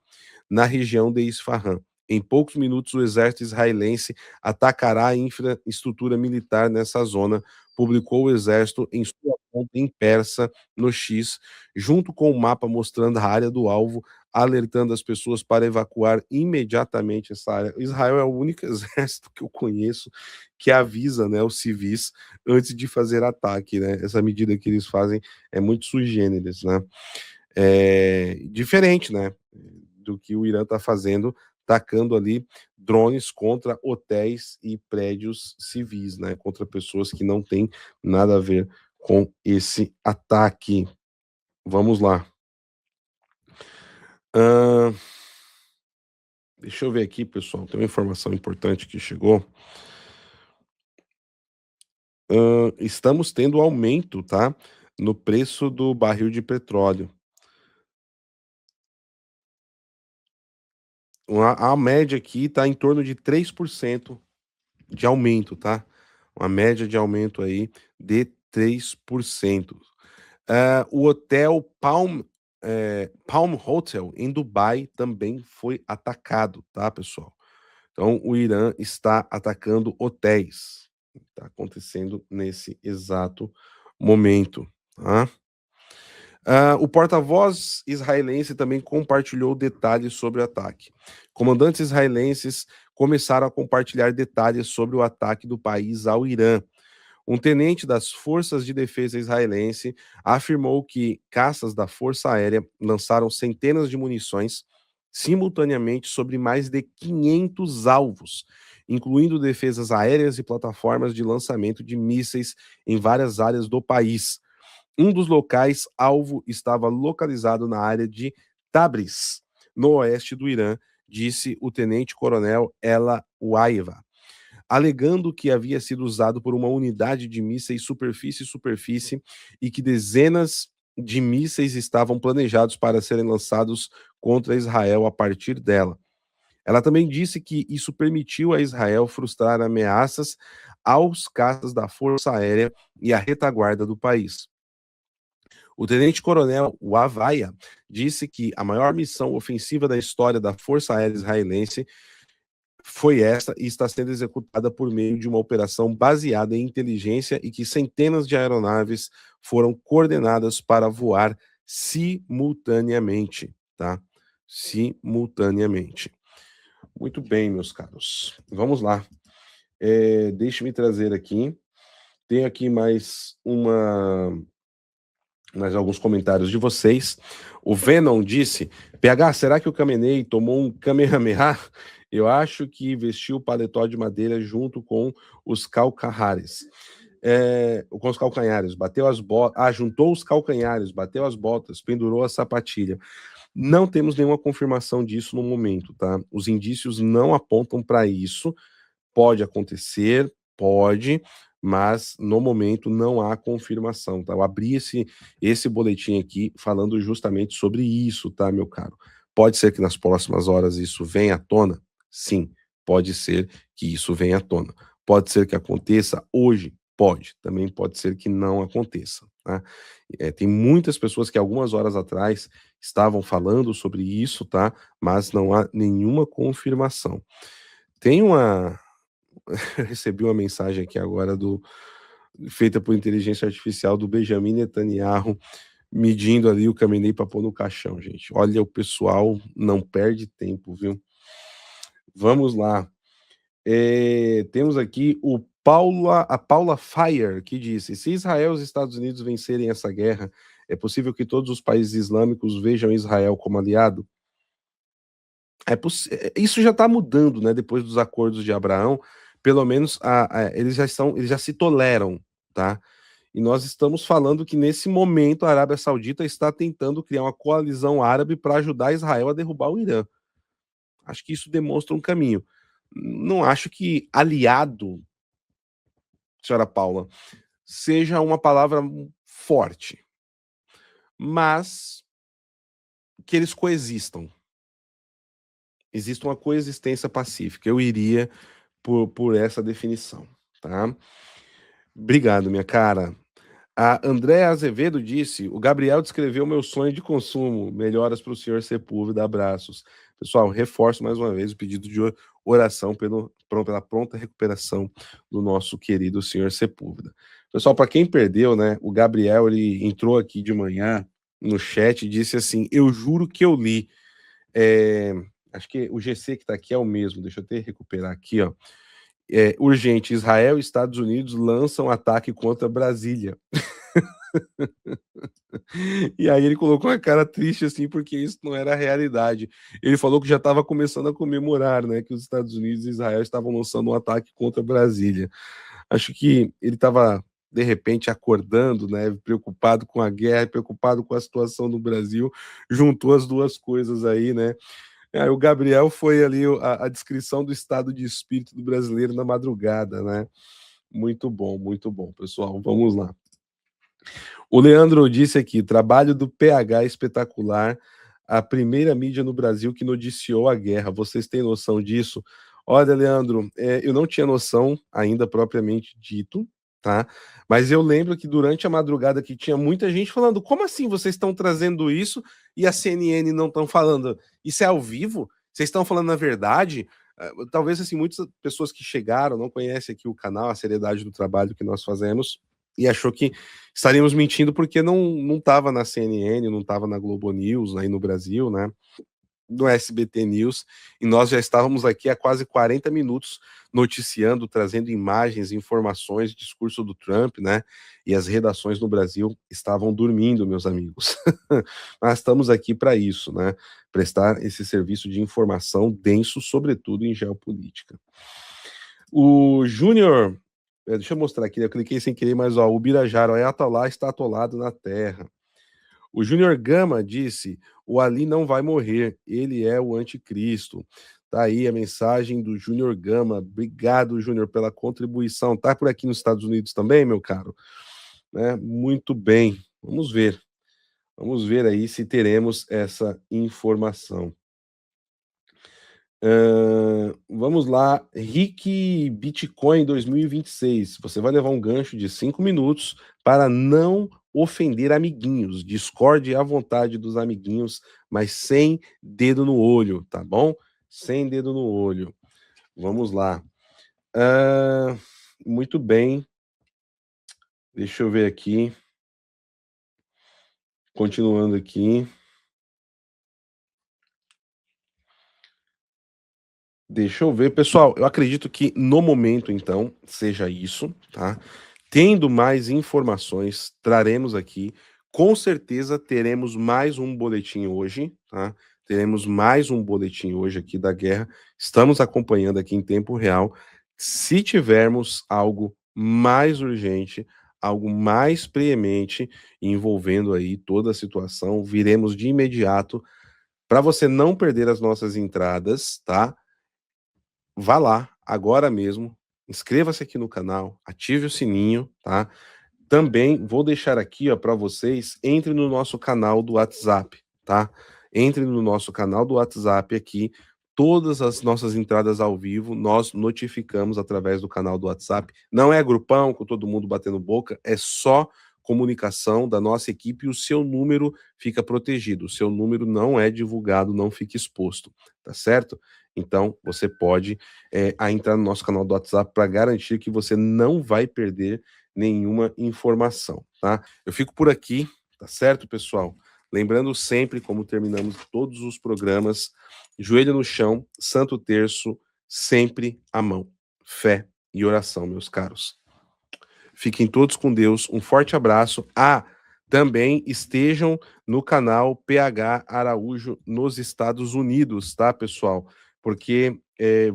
na região de Isfahan. Em poucos minutos, o exército israelense atacará a infraestrutura militar nessa zona, publicou o exército em sua conta em persa no X, junto com o mapa mostrando a área do alvo, alertando as pessoas para evacuar imediatamente essa área. Israel é o único exército que eu conheço que avisa, né, os civis antes de fazer ataque, né? Essa medida que eles fazem é muito sui generis, né? Diferente, né, do que o Irã está fazendo, tacando ali drones contra hotéis e prédios civis, né, contra pessoas que não têm nada a ver com esse ataque. Vamos lá. Deixa eu ver aqui, pessoal, tem uma informação importante que chegou. Estamos tendo aumento, tá, no preço do barril de petróleo. A média aqui está em torno de 3% de aumento, tá? Uma média de aumento aí de 3%. O hotel Palm Hotel em Dubai também foi atacado, tá, pessoal? Então, o Irã está atacando hotéis. Está acontecendo nesse exato momento, tá? O porta-voz israelense também compartilhou detalhes sobre o ataque. Comandantes israelenses começaram a compartilhar detalhes sobre o ataque do país ao Irã. Um tenente das Forças de Defesa israelense afirmou que caças da Força Aérea lançaram centenas de munições simultaneamente sobre mais de 500 alvos, incluindo defesas aéreas e plataformas de lançamento de mísseis em várias áreas do país. Um dos locais alvo estava localizado na área de Tabriz, no oeste do Irã, disse o tenente-coronel Ela Waiva, alegando que havia sido usado por uma unidade de mísseis superfície e que dezenas de mísseis estavam planejados para serem lançados contra Israel a partir dela. Ela também disse que isso permitiu a Israel frustrar ameaças aos caças da Força Aérea e à retaguarda do país. O tenente-coronel Wavaia disse que a maior missão ofensiva da história da Força Aérea Israelense foi esta e está sendo executada por meio de uma operação baseada em inteligência e que centenas de aeronaves foram coordenadas para voar simultaneamente, tá? Simultaneamente. Muito bem, meus caros. Vamos lá. Deixe-me trazer aqui. Tenho aqui mais alguns comentários de vocês. O Venom disse: PH, será que o Khamenei tomou um Kamehameha? Eu acho que vestiu o paletó de madeira junto com os calcanhares. Com os calcanhares, bateu as botas. Juntou os calcanhares, bateu as botas, pendurou a sapatilha. Não temos nenhuma confirmação disso no momento, tá? Os indícios não apontam para isso. Pode acontecer, pode, mas no momento não há confirmação, tá? Eu abri esse boletim aqui falando justamente sobre isso, tá, meu caro? Pode ser que nas próximas horas isso venha à tona? Sim, pode ser que isso venha à tona. Pode ser que aconteça hoje? Pode. Também pode ser que não aconteça, tá? Tem muitas pessoas que algumas horas atrás estavam falando sobre isso, tá? Mas não há nenhuma confirmação. Recebi uma mensagem aqui agora feita por inteligência artificial do Benjamin Netanyahu, medindo ali o Khamenei para pôr no caixão, gente. Olha, o pessoal não perde tempo, viu? Vamos lá. Temos aqui a Paula Fire, que disse: se Israel e os Estados Unidos vencerem essa guerra, é possível que todos os países islâmicos vejam Israel como aliado? Isso já está mudando, né? Depois dos acordos de Abraão, pelo menos eles já se toleram, tá? E nós estamos falando que nesse momento a Arábia Saudita está tentando criar uma coalizão árabe para ajudar Israel a derrubar o Irã. Acho que isso demonstra um caminho. Não acho que aliado, senhora Paula, seja uma palavra forte, mas que eles coexistam. Existe uma coexistência pacífica. Eu iria por essa definição, tá? Obrigado, minha cara. A Andréa Azevedo disse: o Gabriel descreveu meu sonho de consumo. Melhoras para o senhor Sepúlveda. Abraços. Pessoal, reforço mais uma vez o pedido de oração pela pronta recuperação do nosso querido senhor Sepúlveda. Pessoal, para quem perdeu, né? O Gabriel ele entrou aqui de manhã no chat e disse assim: eu juro que eu li. Acho que o GC que está aqui é o mesmo. Deixa eu até recuperar aqui, ó. Urgente, Israel e Estados Unidos lançam ataque contra Brasília. E aí ele colocou uma cara triste assim, porque isso não era a realidade. Ele falou que já estava começando a comemorar, né, que os Estados Unidos e Israel estavam lançando um ataque contra Brasília. Acho que ele estava, de repente, acordando, né, preocupado com a guerra, preocupado com a situação no Brasil, juntou as duas coisas aí, né. O Gabriel foi ali a descrição do estado de espírito do brasileiro na madrugada, né? Muito bom, pessoal. Vamos lá. O Leandro disse aqui: trabalho do PH espetacular, a primeira mídia no Brasil que noticiou a guerra. Vocês têm noção disso? Olha, Leandro, eu não tinha noção ainda propriamente dito, tá? Mas eu lembro que durante a madrugada aqui tinha muita gente falando: como assim vocês estão trazendo isso e a CNN não estão falando? Isso é ao vivo? Vocês estão falando a verdade? Talvez assim, muitas pessoas que chegaram não conhecem aqui o canal, a seriedade do trabalho que nós fazemos, e achou que estaríamos mentindo porque não estava na CNN, não estava na Globo News aí no Brasil, né? Do SBT News, e nós já estávamos aqui há quase 40 minutos noticiando, trazendo imagens, informações, discurso do Trump, né? E as redações no Brasil estavam dormindo, meus amigos. Mas estamos aqui para isso, né? Prestar esse serviço de informação denso, sobretudo em geopolítica. O Júnior, deixa eu mostrar aqui, eu cliquei sem querer, mas ó, o Birajara, o Ayatollah está atolado na terra. O Júnior Gama disse: o Ali não vai morrer, ele é o anticristo. Tá aí a mensagem do Júnior Gama. Obrigado, Júnior, pela contribuição. Tá por aqui nos Estados Unidos também, meu caro? Né? Muito bem. Vamos ver. Vamos ver aí se teremos essa informação. Vamos lá, Rick Bitcoin 2026. Você vai levar um gancho de 5 minutos para não ofender amiguinhos. Discorde à vontade dos amiguinhos, mas sem dedo no olho, tá bom? Sem dedo no olho. Vamos lá. Muito bem. Deixa eu ver aqui. Continuando aqui. Deixa eu ver, pessoal. Eu acredito que no momento, então, seja isso, tá? Tendo mais informações, traremos aqui. Com certeza teremos mais um boletim hoje, tá? Teremos mais um boletim hoje aqui da guerra. Estamos acompanhando aqui em tempo real. Se tivermos algo mais urgente, algo mais preemente, envolvendo aí toda a situação, viremos de imediato. Para você não perder as nossas entradas, tá? Vá lá agora mesmo, inscreva-se aqui no canal, ative o sininho, tá? Também vou deixar aqui, ó, para vocês, entre no nosso canal do WhatsApp, tá? Entre no nosso canal do WhatsApp aqui, todas as nossas entradas ao vivo nós notificamos através do canal do WhatsApp. Não é grupão com todo mundo batendo boca, é só comunicação da nossa equipe e o seu número fica protegido. O seu número não é divulgado, não fica exposto, tá certo? Então, você pode entrar no nosso canal do WhatsApp para garantir que você não vai perder nenhuma informação, tá? Eu fico por aqui, tá certo, pessoal? Lembrando sempre, como terminamos todos os programas, joelho no chão, Santo Terço, sempre à mão. Fé e oração, meus caros. Fiquem todos com Deus, um forte abraço. Também estejam no canal PH Araújo nos Estados Unidos, tá, pessoal? Porque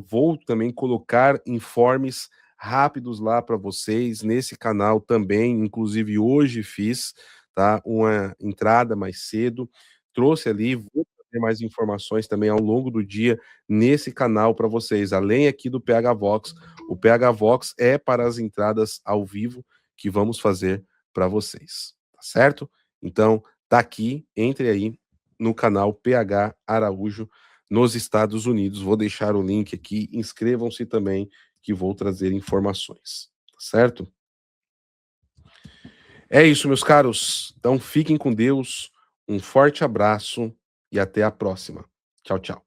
vou também colocar informes rápidos lá para vocês nesse canal também. Inclusive hoje fiz, tá, uma entrada mais cedo, trouxe ali, vou trazer mais informações também ao longo do dia nesse canal para vocês. Além aqui do PH Vox, o PH Vox é para as entradas ao vivo que vamos fazer para vocês, tá certo? Então, tá aqui, entre aí no canal PH Araújo nos Estados Unidos. Vou deixar o link aqui, inscrevam-se também que vou trazer informações, tá certo? É isso, meus caros. Então fiquem com Deus. Um forte abraço e até a próxima. Tchau, tchau.